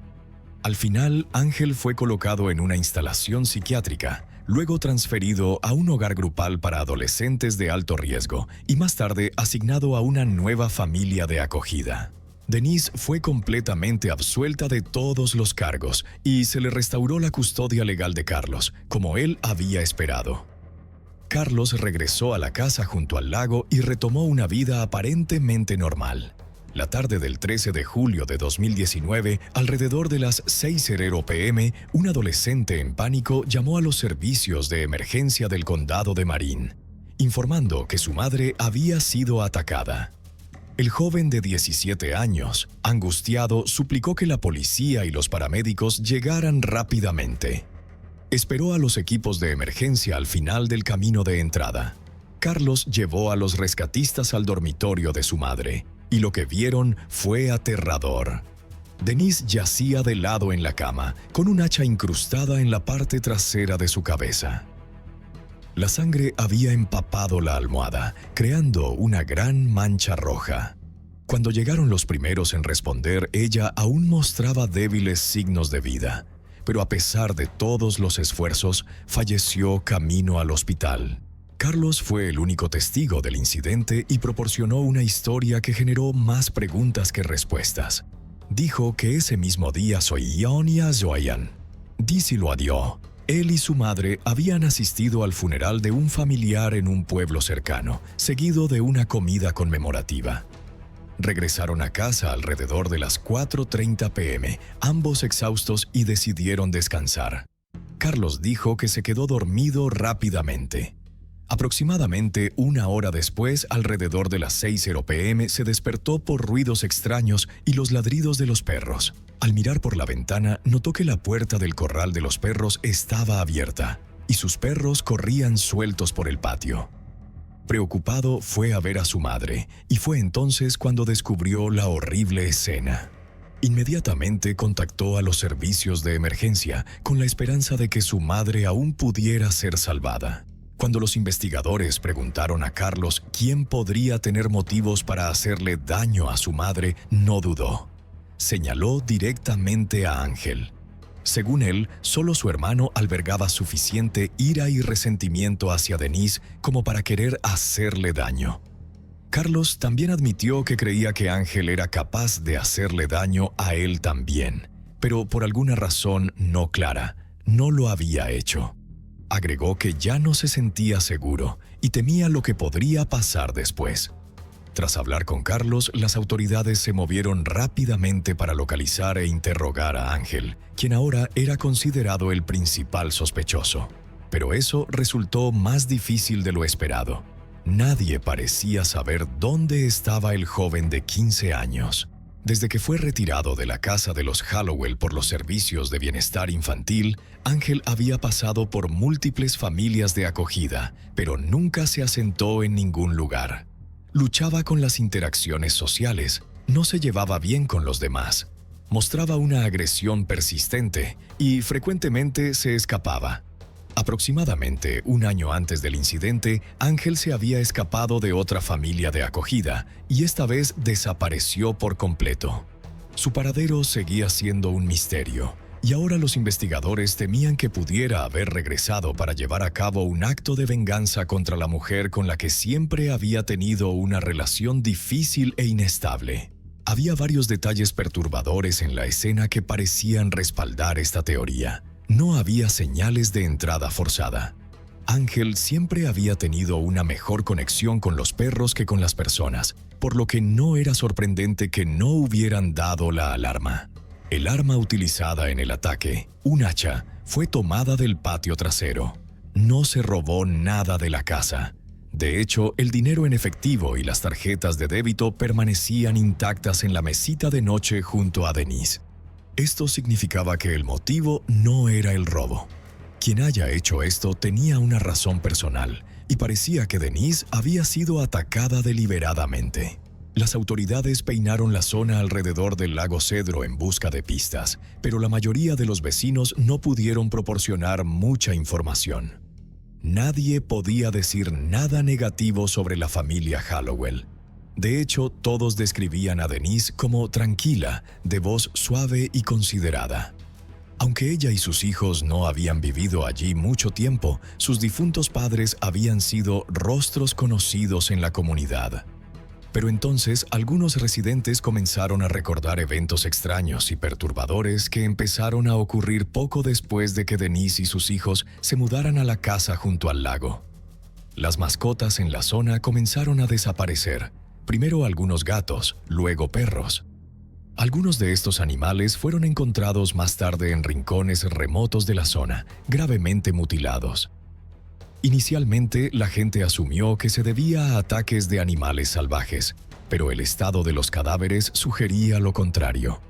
Al final, Ángel fue colocado en una instalación psiquiátrica, luego transferido a un hogar grupal para adolescentes de alto riesgo y más tarde asignado a una nueva familia de acogida. Denise fue completamente absuelta de todos los cargos y se le restauró la custodia legal de Carlos, como él había esperado. Carlos regresó a la casa junto al lago y retomó una vida aparentemente normal. La tarde del 13 de julio de 2019, alrededor de las 6:00 p.m., un adolescente en pánico llamó a los servicios de emergencia del condado de Marin, informando que su madre había sido atacada. El joven de 17 años, angustiado, suplicó que la policía y los paramédicos llegaran rápidamente. Esperó a los equipos de emergencia al final del camino de entrada. Carlos llevó a los rescatistas al dormitorio de su madre, y lo que vieron fue aterrador. Denise yacía de lado en la cama, con un hacha incrustada en la parte trasera de su cabeza. La sangre había empapado la almohada, creando una gran mancha roja. Cuando llegaron los primeros en responder, ella aún mostraba débiles signos de vida, pero a pesar de todos los esfuerzos, falleció camino al hospital. Carlos fue el único testigo del incidente y proporcionó una historia que generó más preguntas que respuestas. Dijo que ese mismo día soñó Zoyan. Dice lo adió. Él y su madre habían asistido al funeral de un familiar en un pueblo cercano, seguido de una comida conmemorativa. Regresaron a casa alrededor de las 4:30 p.m., ambos exhaustos, y decidieron descansar. Carlos dijo que se quedó dormido rápidamente. Aproximadamente una hora después, alrededor de las 6:00 p.m., se despertó por ruidos extraños y los ladridos de los perros. Al mirar por la ventana, notó que la puerta del corral de los perros estaba abierta y sus perros corrían sueltos por el patio. Preocupado, fue a ver a su madre, y fue entonces cuando descubrió la horrible escena. Inmediatamente contactó a los servicios de emergencia con la esperanza de que su madre aún pudiera ser salvada. Cuando los investigadores preguntaron a Carlos quién podría tener motivos para hacerle daño a su madre, no dudó. Señaló directamente a Ángel. Según él, solo su hermano albergaba suficiente ira y resentimiento hacia Denise como para querer hacerle daño. Carlos también admitió que creía que Ángel era capaz de hacerle daño a él también, pero por alguna razón no clara, no lo había hecho. Agregó que ya no se sentía seguro y temía lo que podría pasar después. Tras hablar con Carlos, las autoridades se movieron rápidamente para localizar e interrogar a Ángel, quien ahora era considerado el principal sospechoso. Pero eso resultó más difícil de lo esperado. Nadie parecía saber dónde estaba el joven de 15 años. Desde que fue retirado de la casa de los Hallowell por los servicios de bienestar infantil, Ángel había pasado por múltiples familias de acogida, pero nunca se asentó en ningún lugar. Luchaba con las interacciones sociales, no se llevaba bien con los demás, mostraba una agresión persistente y frecuentemente se escapaba. Aproximadamente un año antes del incidente, Ángel se había escapado de otra familia de acogida y esta vez desapareció por completo. Su paradero seguía siendo un misterio, y ahora los investigadores temían que pudiera haber regresado para llevar a cabo un acto de venganza contra la mujer con la que siempre había tenido una relación difícil e inestable. Había varios detalles perturbadores en la escena que parecían respaldar esta teoría. No había señales de entrada forzada. Ángel siempre había tenido una mejor conexión con los perros que con las personas, por lo que no era sorprendente que no hubieran dado la alarma. El arma utilizada en el ataque, un hacha, fue tomada del patio trasero. No se robó nada de la casa. De hecho, el dinero en efectivo y las tarjetas de débito permanecían intactas en la mesita de noche junto a Denise. Esto significaba que el motivo no era el robo. Quien haya hecho esto tenía una razón personal, y parecía que Denise había sido atacada deliberadamente. Las autoridades peinaron la zona alrededor del lago Cedro en busca de pistas, pero la mayoría de los vecinos no pudieron proporcionar mucha información. Nadie podía decir nada negativo sobre la familia Hallowell. De hecho, todos describían a Denise como tranquila, de voz suave y considerada. Aunque ella y sus hijos no habían vivido allí mucho tiempo, sus difuntos padres habían sido rostros conocidos en la comunidad. Pero entonces algunos residentes comenzaron a recordar eventos extraños y perturbadores que empezaron a ocurrir poco después de que Denise y sus hijos se mudaran a la casa junto al lago. Las mascotas en la zona comenzaron a desaparecer, primero algunos gatos, luego perros. Algunos de estos animales fueron encontrados más tarde en rincones remotos de la zona, gravemente mutilados. Inicialmente, la gente asumió que se debía a ataques de animales salvajes, pero el estado de los cadáveres sugería lo contrario.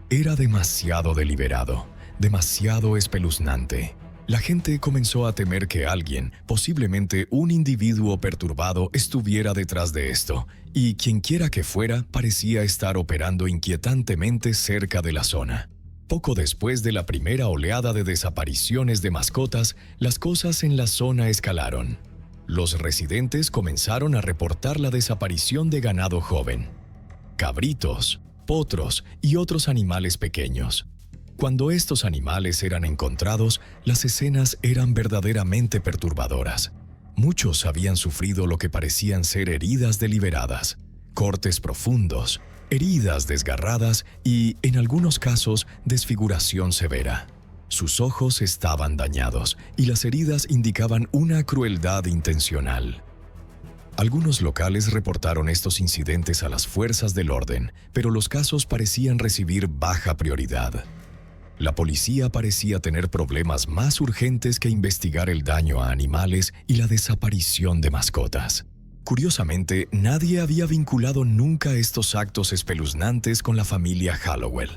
Era demasiado deliberado, demasiado espeluznante. La gente comenzó a temer que alguien, posiblemente un individuo perturbado, estuviera detrás de esto, y quienquiera que fuera parecía estar operando inquietantemente cerca de la zona. Poco después de la primera oleada de desapariciones de mascotas, las cosas en la zona escalaron. Los residentes comenzaron a reportar la desaparición de ganado joven, cabritos, potros y otros animales pequeños. Cuando estos animales eran encontrados, las escenas eran verdaderamente perturbadoras. Muchos habían sufrido lo que parecían ser heridas deliberadas, cortes profundos, heridas desgarradas y, en algunos casos, desfiguración severa. Sus ojos estaban dañados y las heridas indicaban una crueldad intencional. Algunos locales reportaron estos incidentes a las fuerzas del orden, pero los casos parecían recibir baja prioridad. La policía parecía tener problemas más urgentes que investigar el daño a animales y la desaparición de mascotas. Curiosamente, nadie había vinculado nunca estos actos espeluznantes con la familia Hallowell.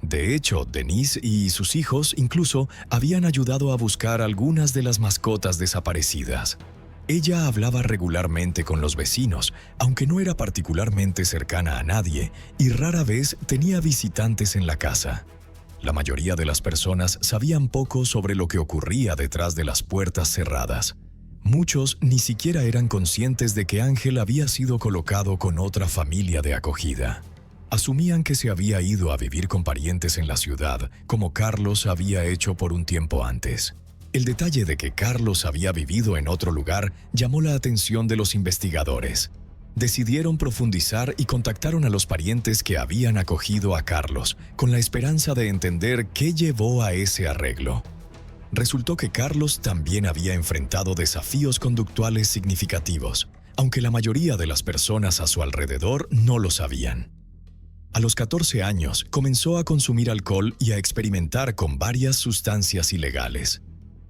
De hecho, Denise y sus hijos incluso habían ayudado a buscar algunas de las mascotas desaparecidas. Ella hablaba regularmente con los vecinos, aunque no era particularmente cercana a nadie, y rara vez tenía visitantes en la casa. La mayoría de las personas sabían poco sobre lo que ocurría detrás de las puertas cerradas. Muchos ni siquiera eran conscientes de que Ángel había sido colocado con otra familia de acogida. Asumían que se había ido a vivir con parientes en la ciudad, como Carlos había hecho por un tiempo antes. El detalle de que Carlos había vivido en otro lugar llamó la atención de los investigadores. Decidieron profundizar y contactaron a los parientes que habían acogido a Carlos, con la esperanza de entender qué llevó a ese arreglo. Resultó que Carlos también había enfrentado desafíos conductuales significativos, aunque la mayoría de las personas a su alrededor no lo sabían. A los 14 años comenzó a consumir alcohol y a experimentar con varias sustancias ilegales.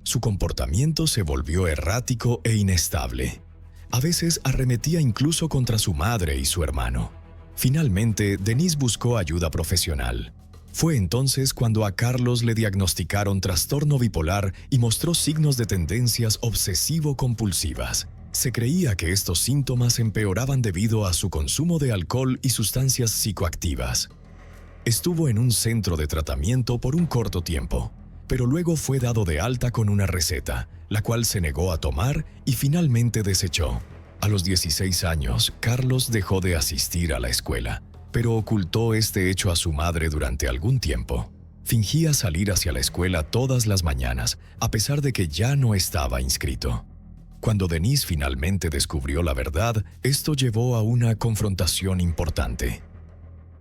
Su comportamiento se volvió errático e inestable. A veces arremetía incluso contra su madre y su hermano. Finalmente, Denise buscó ayuda profesional. Fue entonces cuando a Carlos le diagnosticaron trastorno bipolar y mostró signos de tendencias obsesivo-compulsivas. Se creía que estos síntomas empeoraban debido a su consumo de alcohol y sustancias psicoactivas. Estuvo en un centro de tratamiento por un corto tiempo, pero luego fue dado de alta con una receta, la cual se negó a tomar y finalmente desechó. A los 16 años, Carlos dejó de asistir a la escuela, pero ocultó este hecho a su madre durante algún tiempo. Fingía salir hacia la escuela todas las mañanas, a pesar de que ya no estaba inscrito. Cuando Denise finalmente descubrió la verdad, esto llevó a una confrontación importante.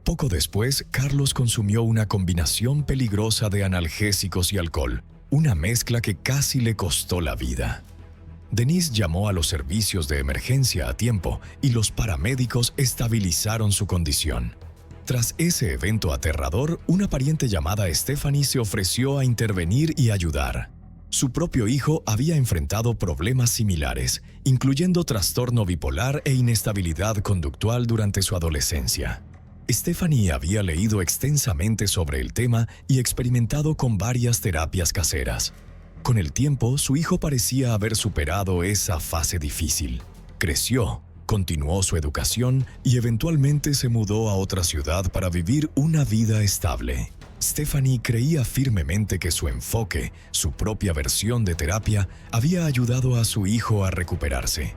Poco después, Carlos consumió una combinación peligrosa de analgésicos y alcohol, una mezcla que casi le costó la vida. Denise llamó a los servicios de emergencia a tiempo y los paramédicos estabilizaron su condición. Tras ese evento aterrador, una pariente llamada Stephanie se ofreció a intervenir y ayudar. Su propio hijo había enfrentado problemas similares, incluyendo trastorno bipolar e inestabilidad conductual durante su adolescencia. Stephanie había leído extensamente sobre el tema y experimentado con varias terapias caseras. Con el tiempo, su hijo parecía haber superado esa fase difícil. Creció, continuó su educación y eventualmente se mudó a otra ciudad para vivir una vida estable. Stephanie creía firmemente que su enfoque, su propia versión de terapia, había ayudado a su hijo a recuperarse.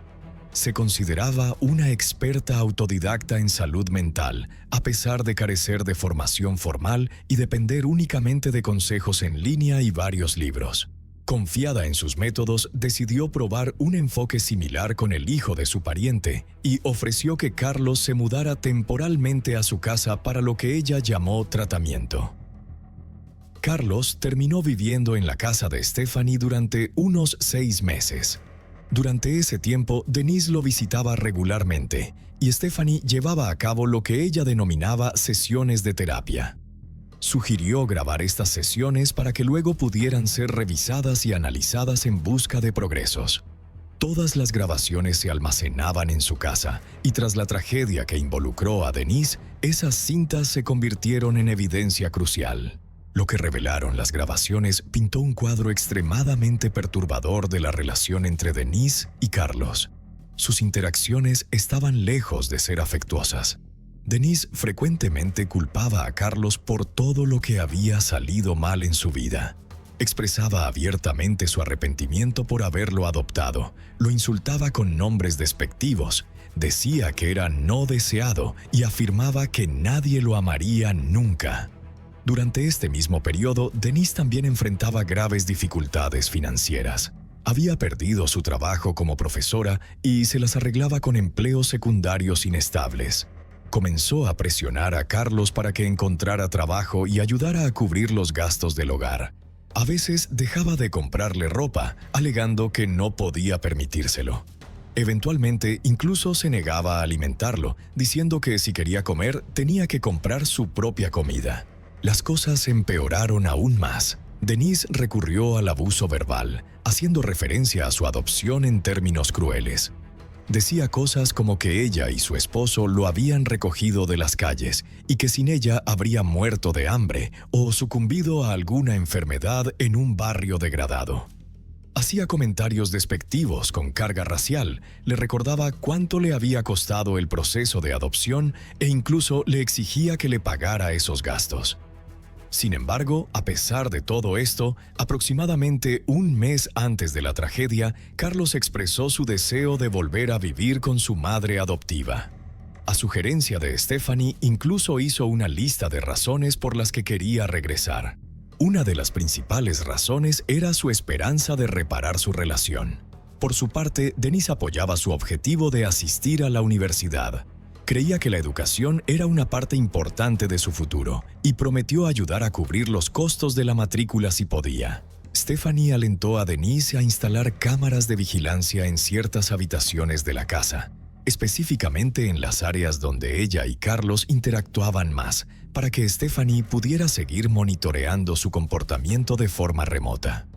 Se consideraba una experta autodidacta en salud mental, a pesar de carecer de formación formal y depender únicamente de consejos en línea y varios libros. Confiada en sus métodos, decidió probar un enfoque similar con el hijo de su pariente y ofreció que Carlos se mudara temporalmente a su casa para lo que ella llamó tratamiento. Carlos terminó viviendo en la casa de Stephanie durante unos 6 meses. Durante ese tiempo, Denise lo visitaba regularmente y Stephanie llevaba a cabo lo que ella denominaba sesiones de terapia. Sugirió grabar estas sesiones para que luego pudieran ser revisadas y analizadas en busca de progresos. Todas las grabaciones se almacenaban en su casa y tras la tragedia que involucró a Denise, esas cintas se convirtieron en evidencia crucial. Lo que revelaron las grabaciones pintó un cuadro extremadamente perturbador de la relación entre Denise y Carlos. Sus interacciones estaban lejos de ser afectuosas. Denise frecuentemente culpaba a Carlos por todo lo que había salido mal en su vida. Expresaba abiertamente su arrepentimiento por haberlo adoptado, lo insultaba con nombres despectivos, decía que era no deseado y afirmaba que nadie lo amaría nunca. Durante este mismo periodo, Denise también enfrentaba graves dificultades financieras. Había perdido su trabajo como profesora y se las arreglaba con empleos secundarios inestables. Comenzó a presionar a Carlos para que encontrara trabajo y ayudara a cubrir los gastos del hogar. A veces dejaba de comprarle ropa, alegando que no podía permitírselo. Eventualmente, incluso se negaba a alimentarlo, diciendo que si quería comer, tenía que comprar su propia comida. Las cosas empeoraron aún más. Denise recurrió al abuso verbal, haciendo referencia a su adopción en términos crueles. Decía cosas como que ella y su esposo lo habían recogido de las calles y que sin ella habría muerto de hambre o sucumbido a alguna enfermedad en un barrio degradado. Hacía comentarios despectivos con carga racial, le recordaba cuánto le había costado el proceso de adopción e incluso le exigía que le pagara esos gastos. Sin embargo, a pesar de todo esto, aproximadamente un mes antes de la tragedia, Carlos expresó su deseo de volver a vivir con su madre adoptiva. A sugerencia de Stephanie, incluso hizo una lista de razones por las que quería regresar. Una de las principales razones era su esperanza de reparar su relación. Por su parte, Denise apoyaba su objetivo de asistir a la universidad. Creía que la educación era una parte importante de su futuro y prometió ayudar a cubrir los costos de la matrícula si podía. Stephanie alentó a Denise a instalar cámaras de vigilancia en ciertas habitaciones de la casa, específicamente en las áreas donde ella y Carlos interactuaban más, para que Stephanie pudiera seguir monitoreando su comportamiento de forma remota.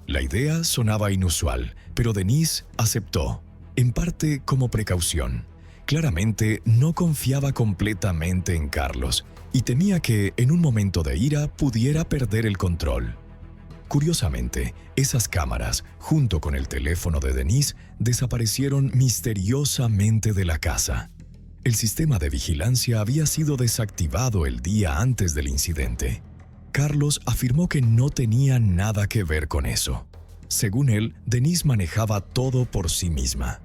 La idea sonaba inusual, pero Denise aceptó, en parte como precaución. Claramente no confiaba completamente en Carlos y temía que, en un momento de ira, pudiera perder el control. Curiosamente, esas cámaras, junto con el teléfono de Denise, desaparecieron misteriosamente de la casa. El sistema de vigilancia había sido desactivado el día antes del incidente. Carlos afirmó que no tenía nada que ver con eso. Según él, Denise manejaba todo por sí misma.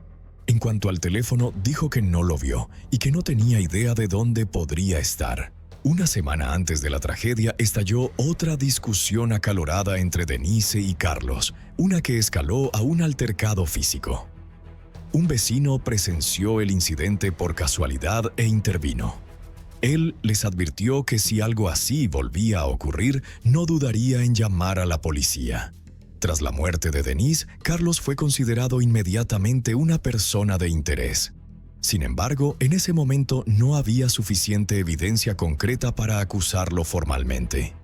En cuanto al teléfono, dijo que no lo vio y que no tenía idea de dónde podría estar. Una semana antes de la tragedia estalló otra discusión acalorada entre Denise y Carlos, una que escaló a un altercado físico. Un vecino presenció el incidente por casualidad e intervino. Él les advirtió que si algo así volvía a ocurrir, no dudaría en llamar a la policía. Tras la muerte de Denise, Carlos fue considerado inmediatamente una persona de interés. Sin embargo, en ese momento no había suficiente evidencia concreta para acusarlo formalmente.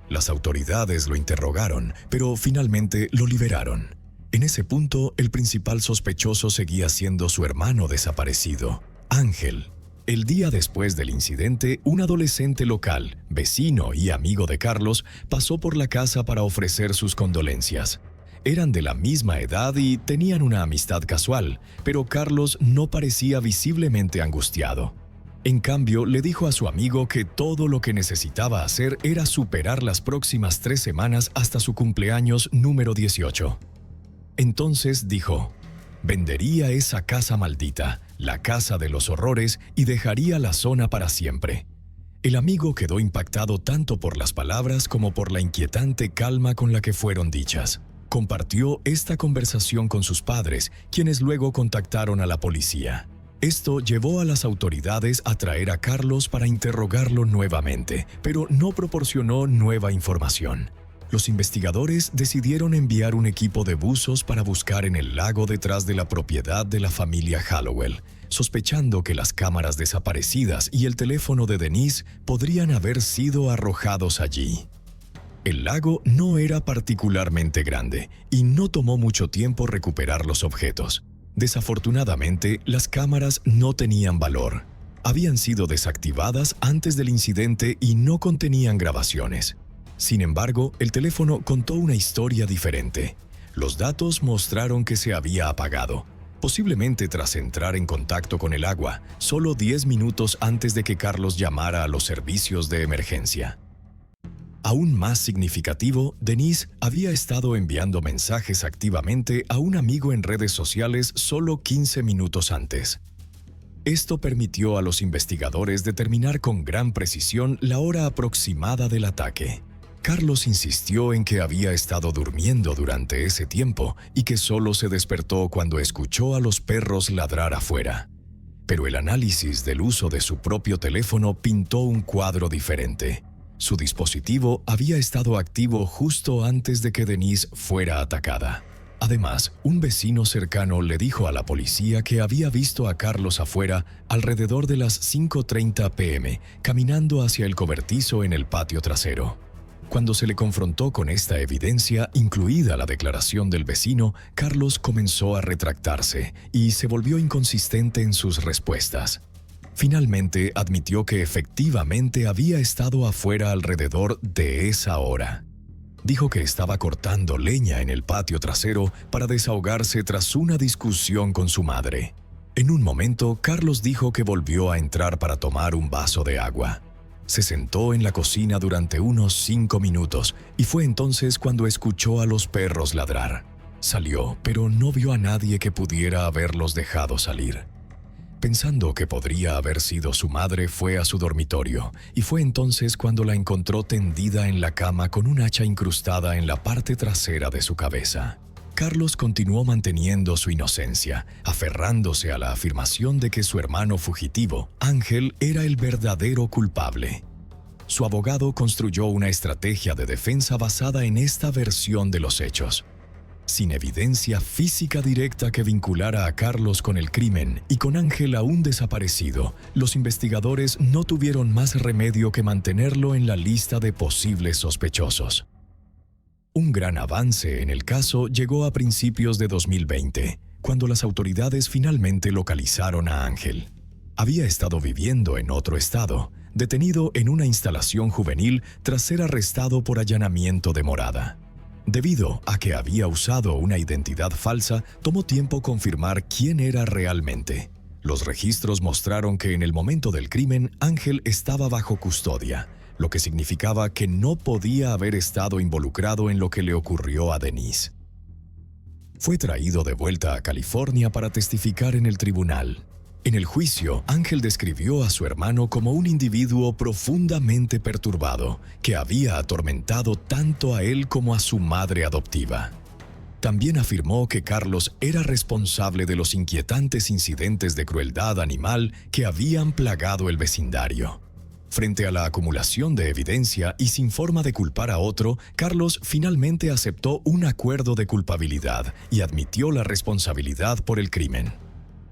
Las autoridades lo interrogaron, pero finalmente lo liberaron. En ese punto, el principal sospechoso seguía siendo su hermano desaparecido, Ángel. El día después del incidente, un adolescente local, vecino y amigo de Carlos, pasó por la casa para ofrecer sus condolencias. Eran de la misma edad y tenían una amistad casual, pero Carlos no parecía visiblemente angustiado. En cambio, le dijo a su amigo que todo lo que necesitaba hacer era superar las próximas 3 semanas hasta su cumpleaños número 18. Entonces dijo: vendería esa casa maldita, la casa de los horrores, y dejaría la zona para siempre. El amigo quedó impactado tanto por las palabras como por la inquietante calma con la que fueron dichas. Compartió esta conversación con sus padres, quienes luego contactaron a la policía. Esto llevó a las autoridades a traer a Carlos para interrogarlo nuevamente, pero no proporcionó nueva información. Los investigadores decidieron enviar un equipo de buzos para buscar en el lago detrás de la propiedad de la familia Hallowell, sospechando que las cámaras desaparecidas y el teléfono de Denise podrían haber sido arrojados allí. El lago no era particularmente grande y no tomó mucho tiempo recuperar los objetos. Desafortunadamente, las cámaras no tenían valor. Habían sido desactivadas antes del incidente y no contenían grabaciones. Sin embargo, el teléfono contó una historia diferente. Los datos mostraron que se había apagado, posiblemente tras entrar en contacto con el agua, solo 10 minutos antes de que Carlos llamara a los servicios de emergencia. Aún más significativo, Denise había estado enviando mensajes activamente a un amigo en redes sociales solo 15 minutos antes. Esto permitió a los investigadores determinar con gran precisión la hora aproximada del ataque. Carlos insistió en que había estado durmiendo durante ese tiempo y que solo se despertó cuando escuchó a los perros ladrar afuera. Pero el análisis del uso de su propio teléfono pintó un cuadro diferente. Su dispositivo había estado activo justo antes de que Denise fuera atacada. Además, un vecino cercano le dijo a la policía que había visto a Carlos afuera alrededor de las 5:30 p.m., caminando hacia el cobertizo en el patio trasero. Cuando se le confrontó con esta evidencia, incluida la declaración del vecino, Carlos comenzó a retractarse y se volvió inconsistente en sus respuestas. Finalmente admitió que efectivamente había estado afuera alrededor de esa hora. Dijo que estaba cortando leña en el patio trasero para desahogarse tras una discusión con su madre. En un momento, Carlos dijo que volvió a entrar para tomar un vaso de agua. Se sentó en la cocina durante unos 5 minutos y fue entonces cuando escuchó a los perros ladrar. Salió, pero no vio a nadie que pudiera haberlos dejado salir. Pensando que podría haber sido su madre, fue a su dormitorio y fue entonces cuando la encontró tendida en la cama con un hacha incrustada en la parte trasera de su cabeza. Carlos continuó manteniendo su inocencia, aferrándose a la afirmación de que su hermano fugitivo, Ángel, era el verdadero culpable. Su abogado construyó una estrategia de defensa basada en esta versión de los hechos. Sin evidencia física directa que vinculara a Carlos con el crimen y con Ángel aún desaparecido, los investigadores no tuvieron más remedio que mantenerlo en la lista de posibles sospechosos. Un gran avance en el caso llegó a principios de 2020, cuando las autoridades finalmente localizaron a Ángel. Había estado viviendo en otro estado, detenido en una instalación juvenil tras ser arrestado por allanamiento de morada. Debido a que había usado una identidad falsa, tomó tiempo confirmar quién era realmente. Los registros mostraron que en el momento del crimen, Ángel estaba bajo custodia, lo que significaba que no podía haber estado involucrado en lo que le ocurrió a Denise. Fue traído de vuelta a California para testificar en el tribunal. En el juicio, Ángel describió a su hermano como un individuo profundamente perturbado, que había atormentado tanto a él como a su madre adoptiva. También afirmó que Carlos era responsable de los inquietantes incidentes de crueldad animal que habían plagado el vecindario. Frente a la acumulación de evidencia y sin forma de culpar a otro, Carlos finalmente aceptó un acuerdo de culpabilidad y admitió la responsabilidad por el crimen.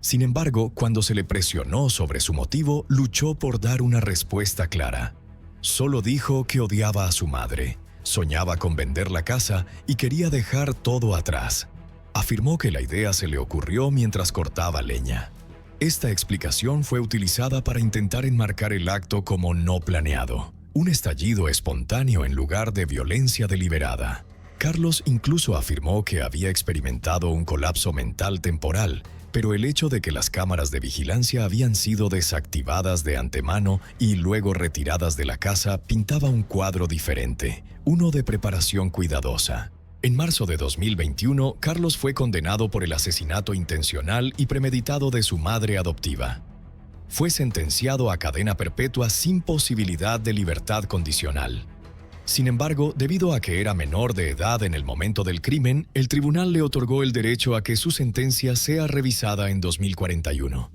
Sin embargo, cuando se le presionó sobre su motivo, luchó por dar una respuesta clara. Solo dijo que odiaba a su madre, soñaba con vender la casa y quería dejar todo atrás. Afirmó que la idea se le ocurrió mientras cortaba leña. Esta explicación fue utilizada para intentar enmarcar el acto como no planeado, un estallido espontáneo en lugar de violencia deliberada. Carlos incluso afirmó que había experimentado un colapso mental temporal, pero el hecho de que las cámaras de vigilancia habían sido desactivadas de antemano y luego retiradas de la casa pintaba un cuadro diferente, uno de preparación cuidadosa. En marzo de 2021, Carlos fue condenado por el asesinato intencional y premeditado de su madre adoptiva. Fue sentenciado a cadena perpetua sin posibilidad de libertad condicional. Sin embargo, debido a que era menor de edad en el momento del crimen, el tribunal le otorgó el derecho a que su sentencia sea revisada en 2041.